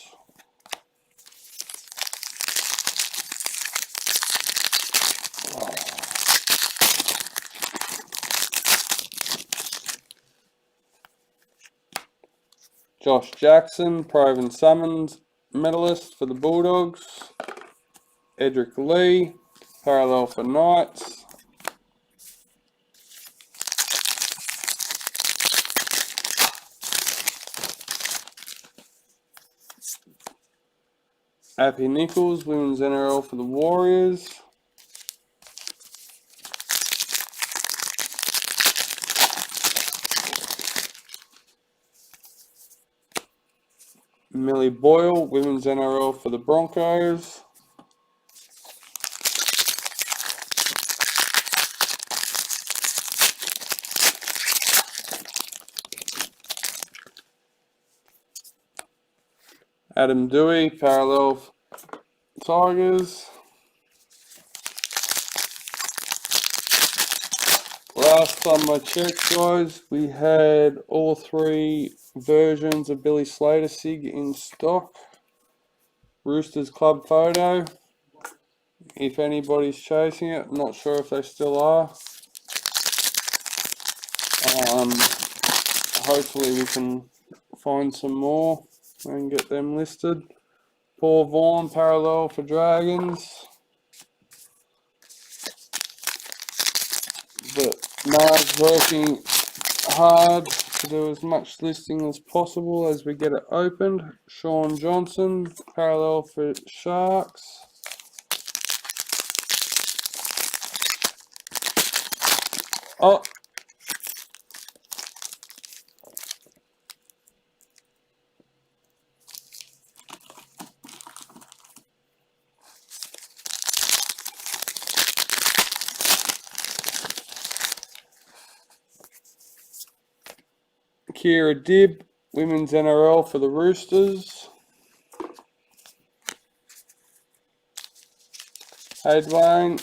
Josh Jackson, Proven Summons medalist for the Bulldogs. Edric Lee, parallel for Knights. Appy Nichols, Women's NRL for the Warriors. Millie Boyle, Women's NRL for the Broncos. Adam Dewey, parallel Tigers. Last time I checked, guys, we had all three versions of Billy Slater Sig in stock. Roosters club photo. If anybody's chasing it, I'm not sure if they still are. Hopefully we can find some more and get them listed. Paul Vaughan, parallel for Dragons. But Mark's working hard to do as much listing as possible as we get it opened. Sean Johnson, parallel for Sharks. Oh, Kira Dibb, Women's NRL for the Roosters. Hey Dwayne.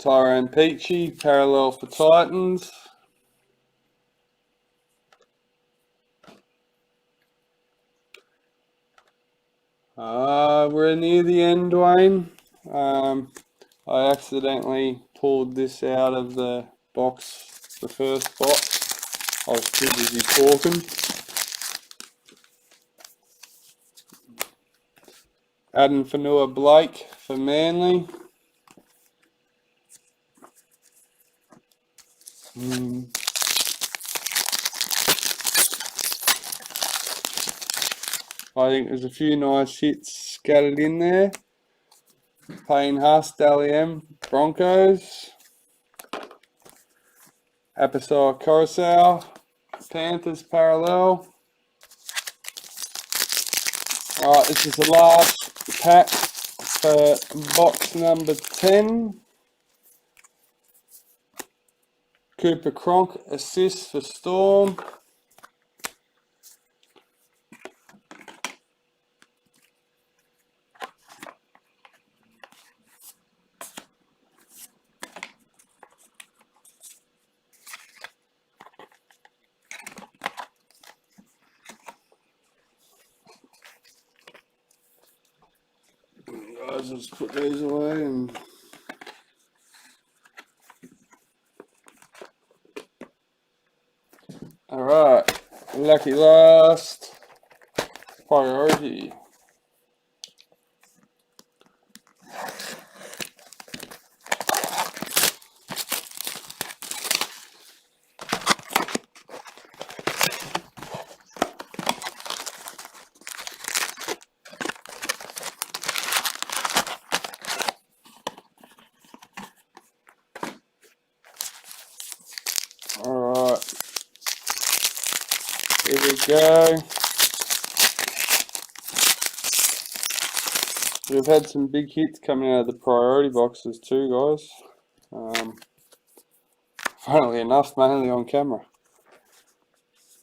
Tyrone Peachy, parallel for Titans. We're near the end, Duane. I accidentally pulled this out of the box, the first box. I was too busy talking. Adding Fanua Blake for Manly. I think there's a few nice hits scattered in there. Payne Haas, Dally M, Broncos. Apasai Coruscant, Panthers parallel. Alright, this is the last pack for box number 10. Cooper Cronk, assist for Storm. Guys, let's put these away and alright, lucky last priority. Alright, here we go. We've had some big hits coming out of the priority boxes too, guys. Funnily enough, mainly on camera.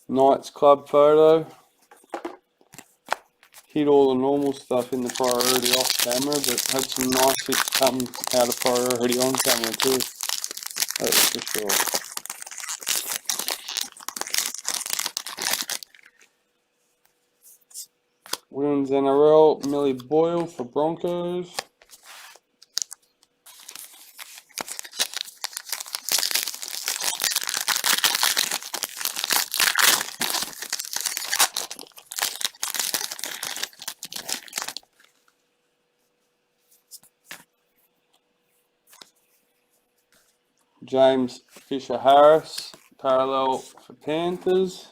Knights club photo. Hit all the normal stuff in the priority off camera, but had some nice hits come out of priority on camera too. That's for sure. Women's NRL, Millie Boyle for Broncos. James Fisher-Harris, parallel for Panthers.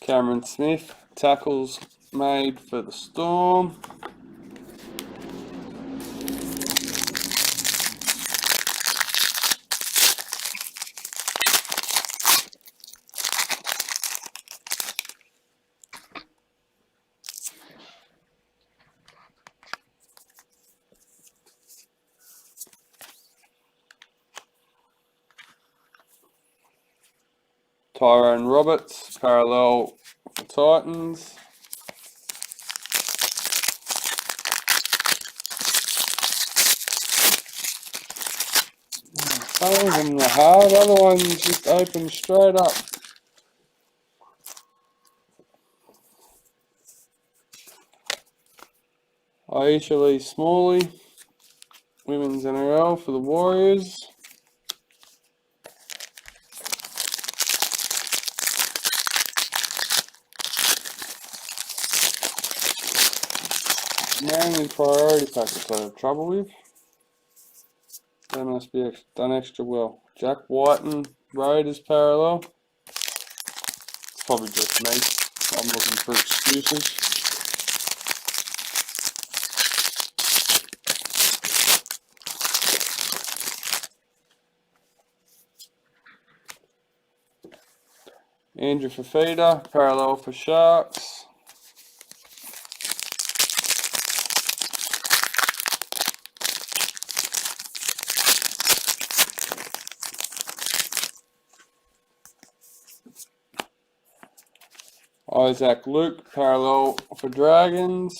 Cameron Smith, tackles made for the Storm. Tyrone Roberts, parallel for Titans. Some of them are hard, other ones just open straight up. Aisha Lee Smalley, Women's NRL for the Warriors. Mainly priority packets I have trouble with. They must be done extra well. Jack Whiten, Raiders parallel. It's probably just me. I'm looking for excuses. Andrew Fafita, parallel for Sharks. Isaac Luke, parallel for Dragons.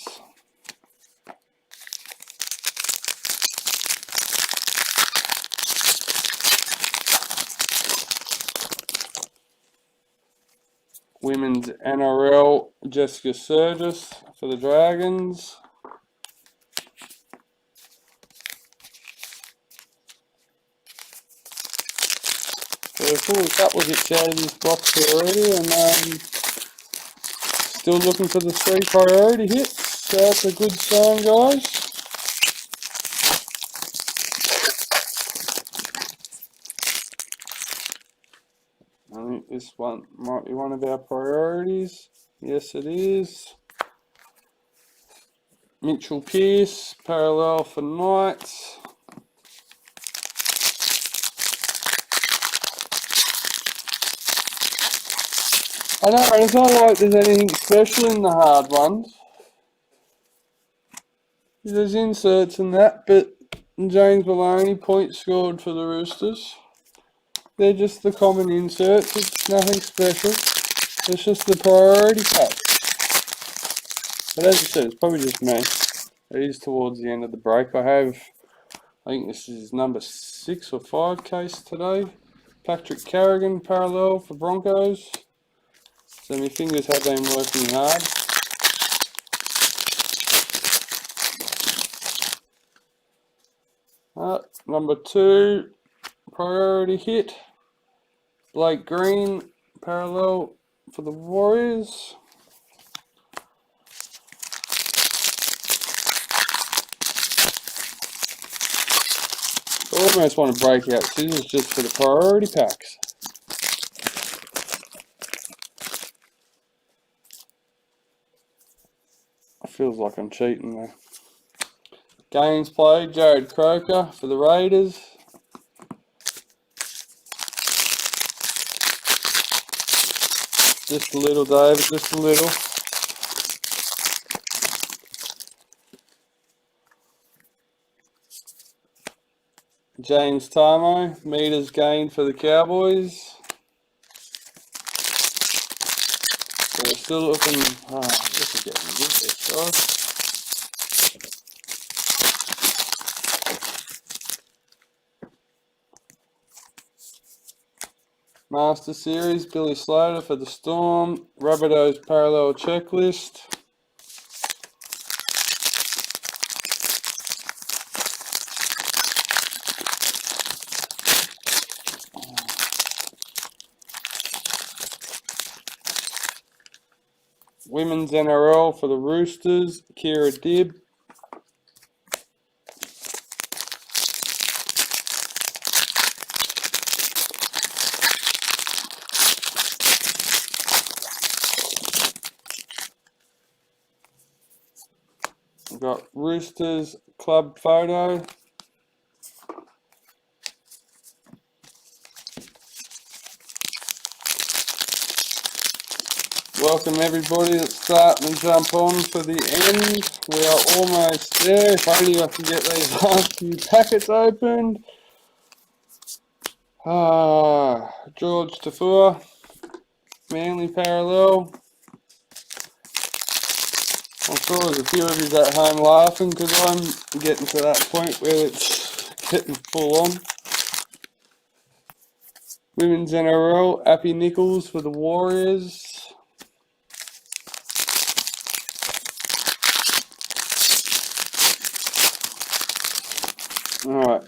Women's NRL, Jessica Surgis for the Dragons. So we've pulled a couple of hits out of this box already, and still looking for the 3 priority hits. So that's a good sign, guys. I think this one might be one of our priorities. Yes, it is. Mitchell Pearce, parallel for Knights. I know, it's not like there's anything special in the hard ones. There's inserts and that, but James Maloney, points scored for the Roosters. They're just the common inserts, it's nothing special. It's just the priority pack. But as I said, it's probably just me. It is towards the end of the break. I think this is number 6 or 5 case today. Patrick Carrigan, parallel for Broncos. So my fingers have been working hard. Number 2, priority hit. Blake Green, parallel for the Warriors. I almost want to break out scissors just for the priority packs. It feels like I'm cheating there. Games played, Jared Croker for the Raiders. Just a little, David, just a little. James Tamo, meters gained for the Cowboys. So we're still looking, this is getting good this, guys. Master Series, Billy Slater for the Storm. Rabbitohs parallel checklist. Women's NRL for the Roosters, Kira Dibb. We've got Roosters club photo. Welcome everybody that's starting to jump on for the end. We are almost there. If only I can get these last few packets opened. George Tafua, Manly parallel. I'm sure there's a few of you at home laughing because I'm getting to that point where it's getting full on. Women's NRL, Appy Nichols for the Warriors. Alright.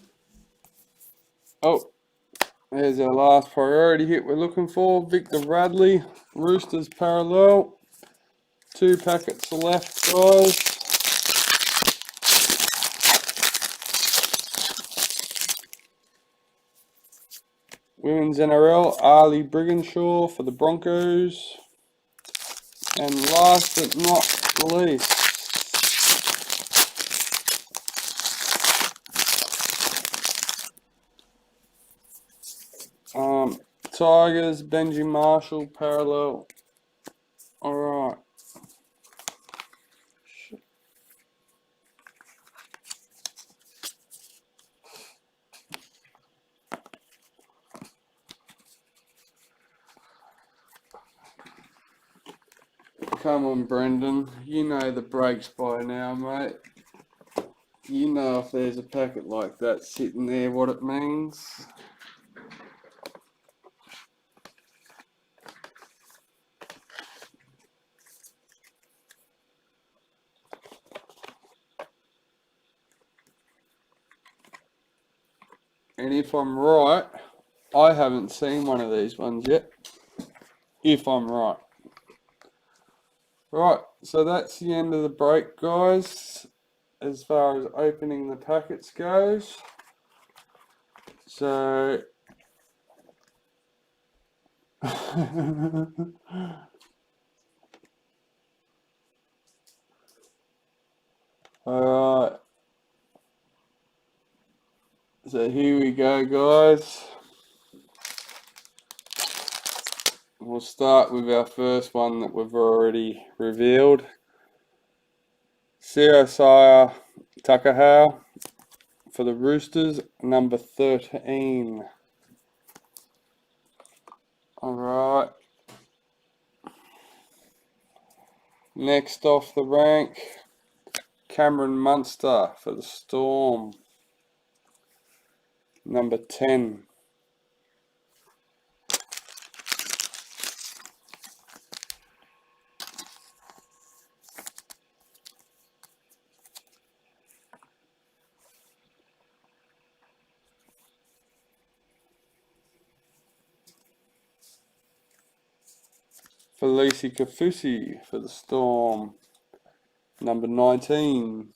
Oh, there's our last priority hit we're looking for. Victor Radley, Roosters parallel. 2 packets left, guys. Women's NRL, Ali Brigginshaw for the Broncos. And last but not least, Tigers, Benji Marshall, parallel. Alright. come on, Brendan. You know the breaks by now, mate. You know if there's a packet like that sitting there, what it means. And if I'm right, I haven't seen one of these ones yet. If I'm right. Right, so that's the end of the break, guys, as far as opening the packets goes. So alright. So here we go, guys. We'll start with our first one that we've already revealed. Ciosiah Takahau for the Roosters, number 13. Alright. Next off the rank, Cameron Munster for the Storm, number 10. Felici Kafusi for the Storm, number 19.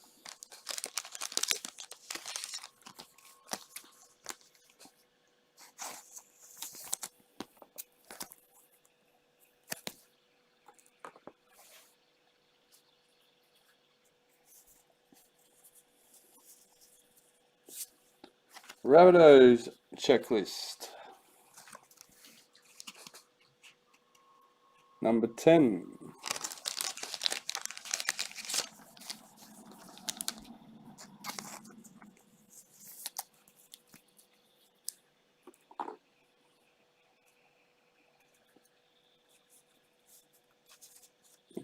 Rabbitohs checklist, number 10.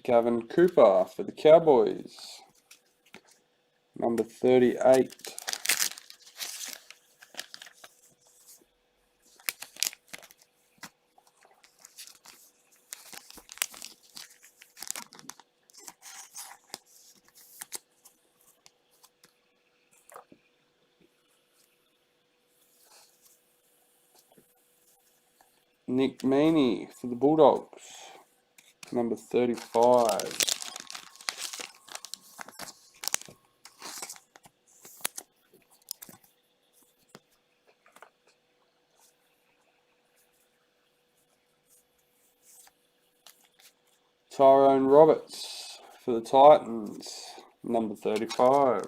Gavin Cooper for the Cowboys, number 38. Nick Meaney for the Bulldogs, number 35. Tyrone Roberts for the Titans, number 35.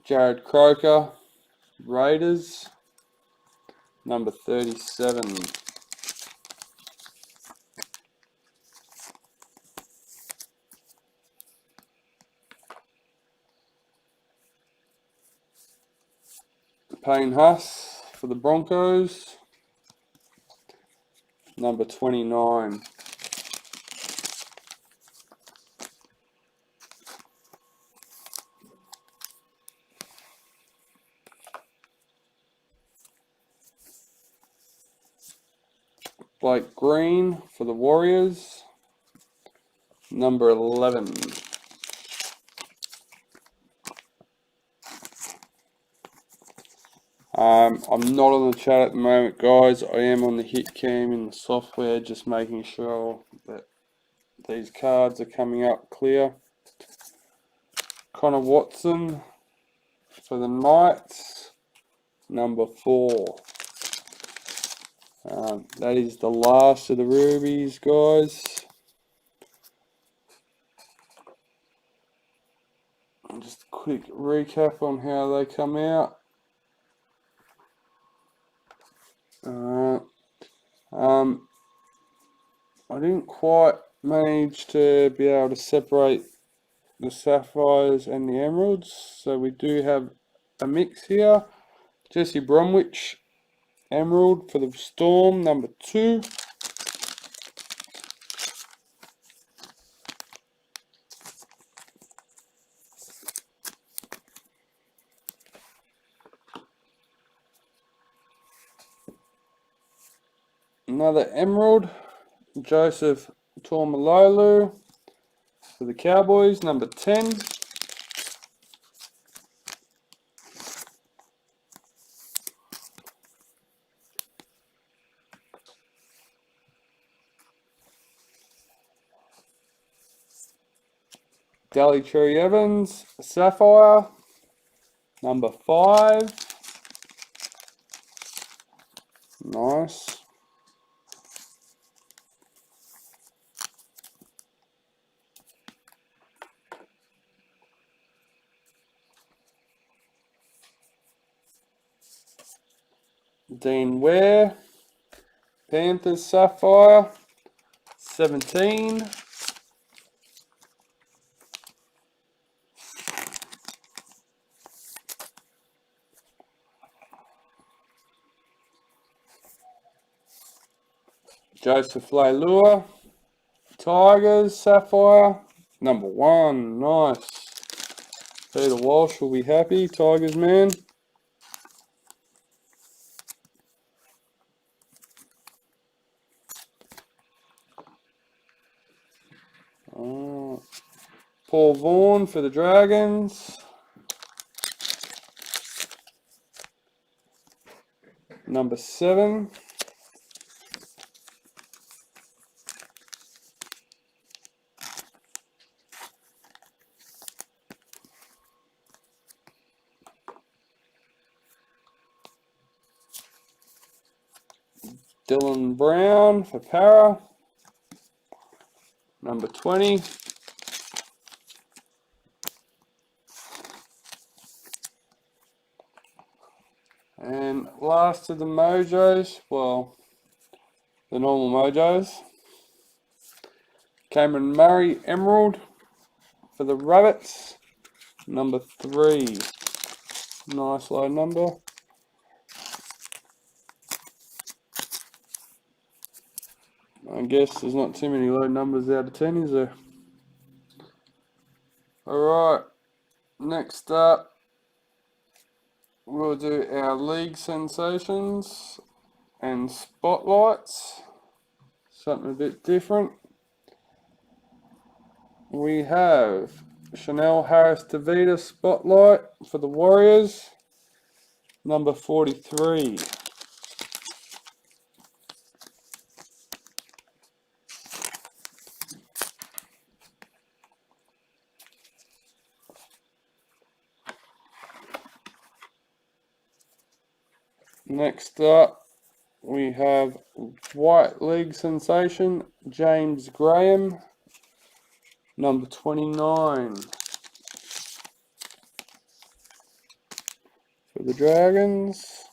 Jared Croker, Raiders, number 37. Payne Huss for the Broncos, number 29. Blake Green for the Warriors, number 11. I'm not on the chat at the moment, guys. I am on the hit cam in the software, just making sure that these cards are coming up clear. Connor Watson for the Knights, number 4. That is the last of the rubies, guys. Just a quick recap on how they come out. I didn't quite managed to be able to separate the sapphires and the emeralds. So we do have a mix here. Jesse Bromwich emerald for the Storm, number 2. Another emerald, Joseph Tormalolu for the Cowboys, number 10. Daly Cherry Evans, Sapphire, number 5. Nice. Dean Ware, Panthers Sapphire, 17. Joseph Leilua, Tigers Sapphire, number 1. Nice. Peter Walsh will be happy. Tigers man. Paul Vaughan for the Dragons, number 7. Dylan Brown for Para, number 20. And last of the Mojos, well, the normal Mojos. Cameron Murray Emerald for the Rabbits, number 3. Nice low number. I guess there's not too many low numbers out of 10, is there? Alright, next up, we'll do our league sensations and spotlights. Something a bit different. We have Chanel Harris-Tavita Spotlight for the Warriors, number 43. Next up, we have White League Sensation, James Graham, number 29. For the Dragons.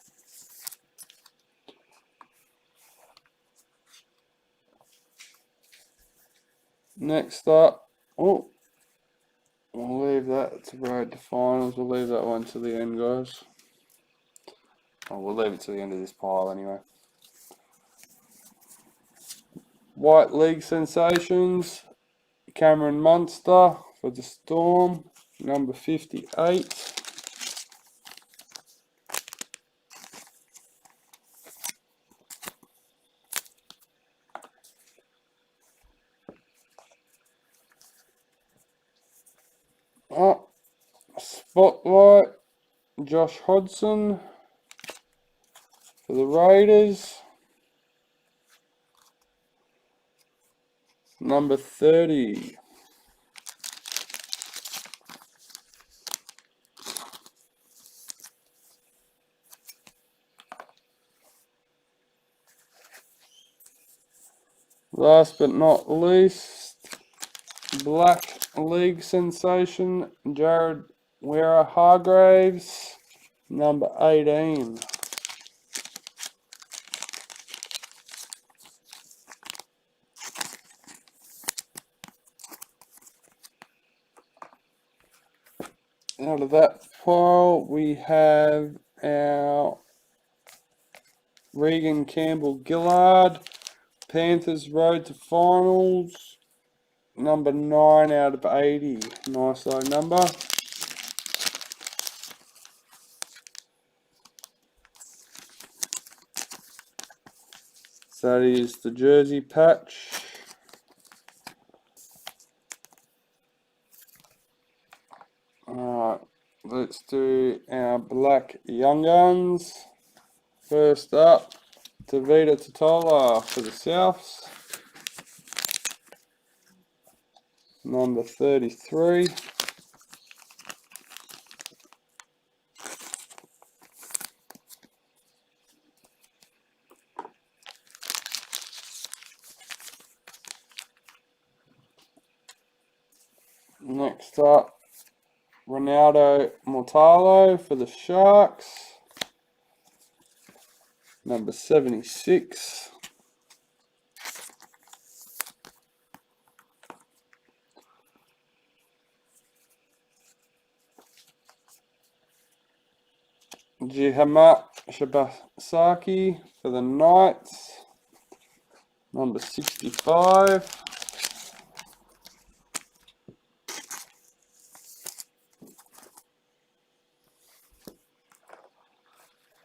Next up, we'll leave that to road to finals. We'll leave that one to the end, guys. We'll leave it to the end of this pile anyway. White League Sensations, Cameron Munster for the Storm, number 58. Spotlight, Josh Hodgson for the Raiders, number 30. Last but not least, Black League Sensation, Jared Wera Hargraves, number 18. Out of that pile, we have our Regan Campbell Gillard, Panthers Road to Finals, number 9 out of 80. Nice low number. So that is the jersey patch. Alright, let's do our black young guns. First up, Veeatestaff for the Souths. Number 33. Next up, Ronaldo Mortalo for the Sharks. Number 76. Jihama Shibasaki for the Knights. Number 65.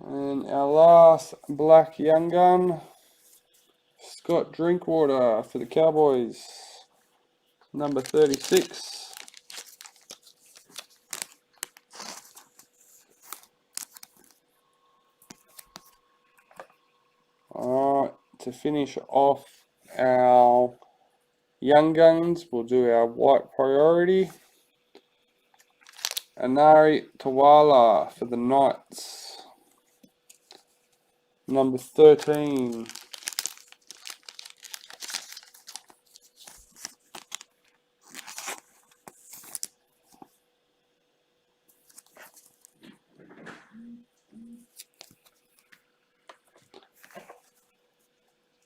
And our last black young gun, Scott Drinkwater for the Cowboys. Number 36. Alright, to finish off our young guns, we'll do our white priority. Anari Tawala for the Knights. Number 13.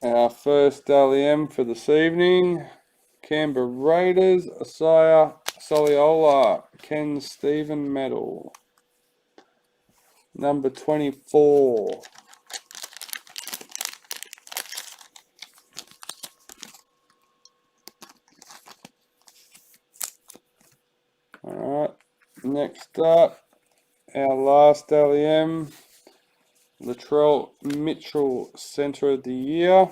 Our first LEM for this evening, Canberra Raiders, Asaya Soliola, Ken Stephen medal. Number 24. Alright, next up, our last LEM, Latrell Mitchell, Centre of the Year.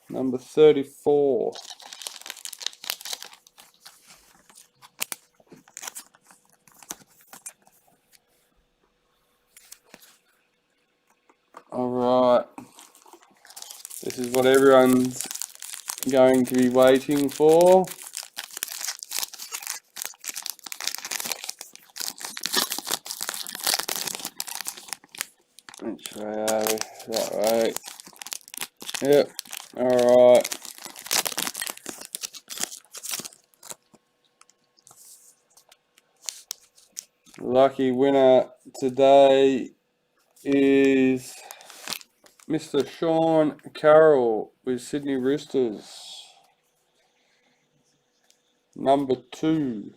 Number 34. Alright, this is what everyone's going to be waiting for. Which way are we? That way. Yep, alright. Lucky winner today is Mr. Sean Carroll with Sydney Roosters. Number 2.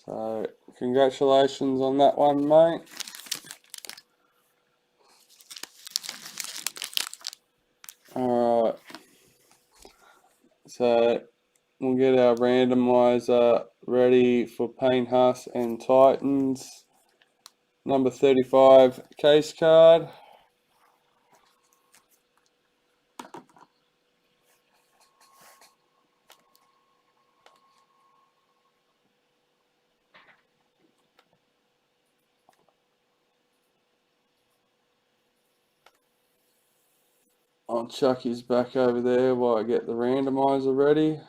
So, congratulations on that one, mate. Alright. So, we'll get our randomizer ready for Payne Haas and Titans. Number 35 case card. I'll chuck his back over there while I get the randomizer ready.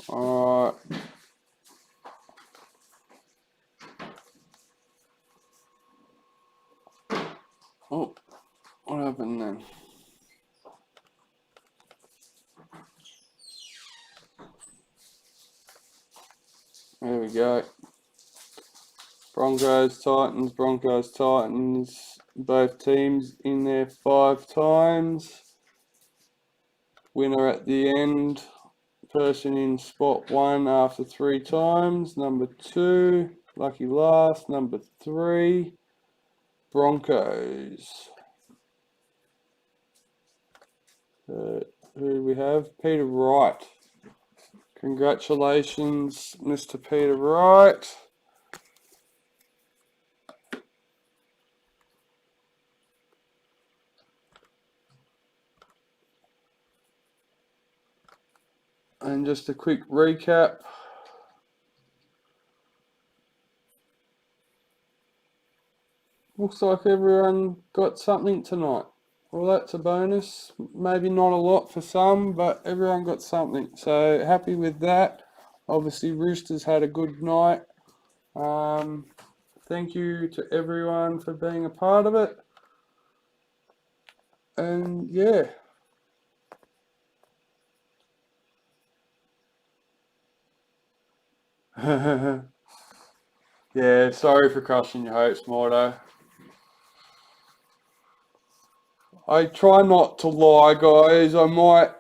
Alright. Oh, what happened then? There we go. Broncos, Titans, both teams in there 5 times. Winner at the end. Person in spot 1 after 3 times. Number 2, lucky last. Number 3, Broncos. Who do we have? Peter Wright. Congratulations, Mr. Peter Wright. And just a quick recap. Looks like everyone got something tonight. Well, that's a bonus. Maybe not a lot for some, but everyone got something. So happy with that. Obviously, Roosters had a good night. Thank you to everyone for being a part of it. And yeah. Yeah, sorry for crushing your hopes, Morto. I try not to lie, guys. I might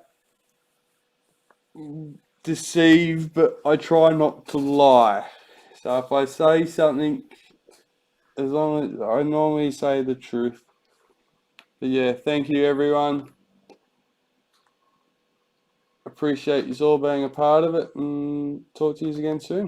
deceive, but I try not to lie. So if I say something, as long as I normally say the truth. But yeah, thank you everyone. Appreciate you all being a part of it, and talk to you again soon.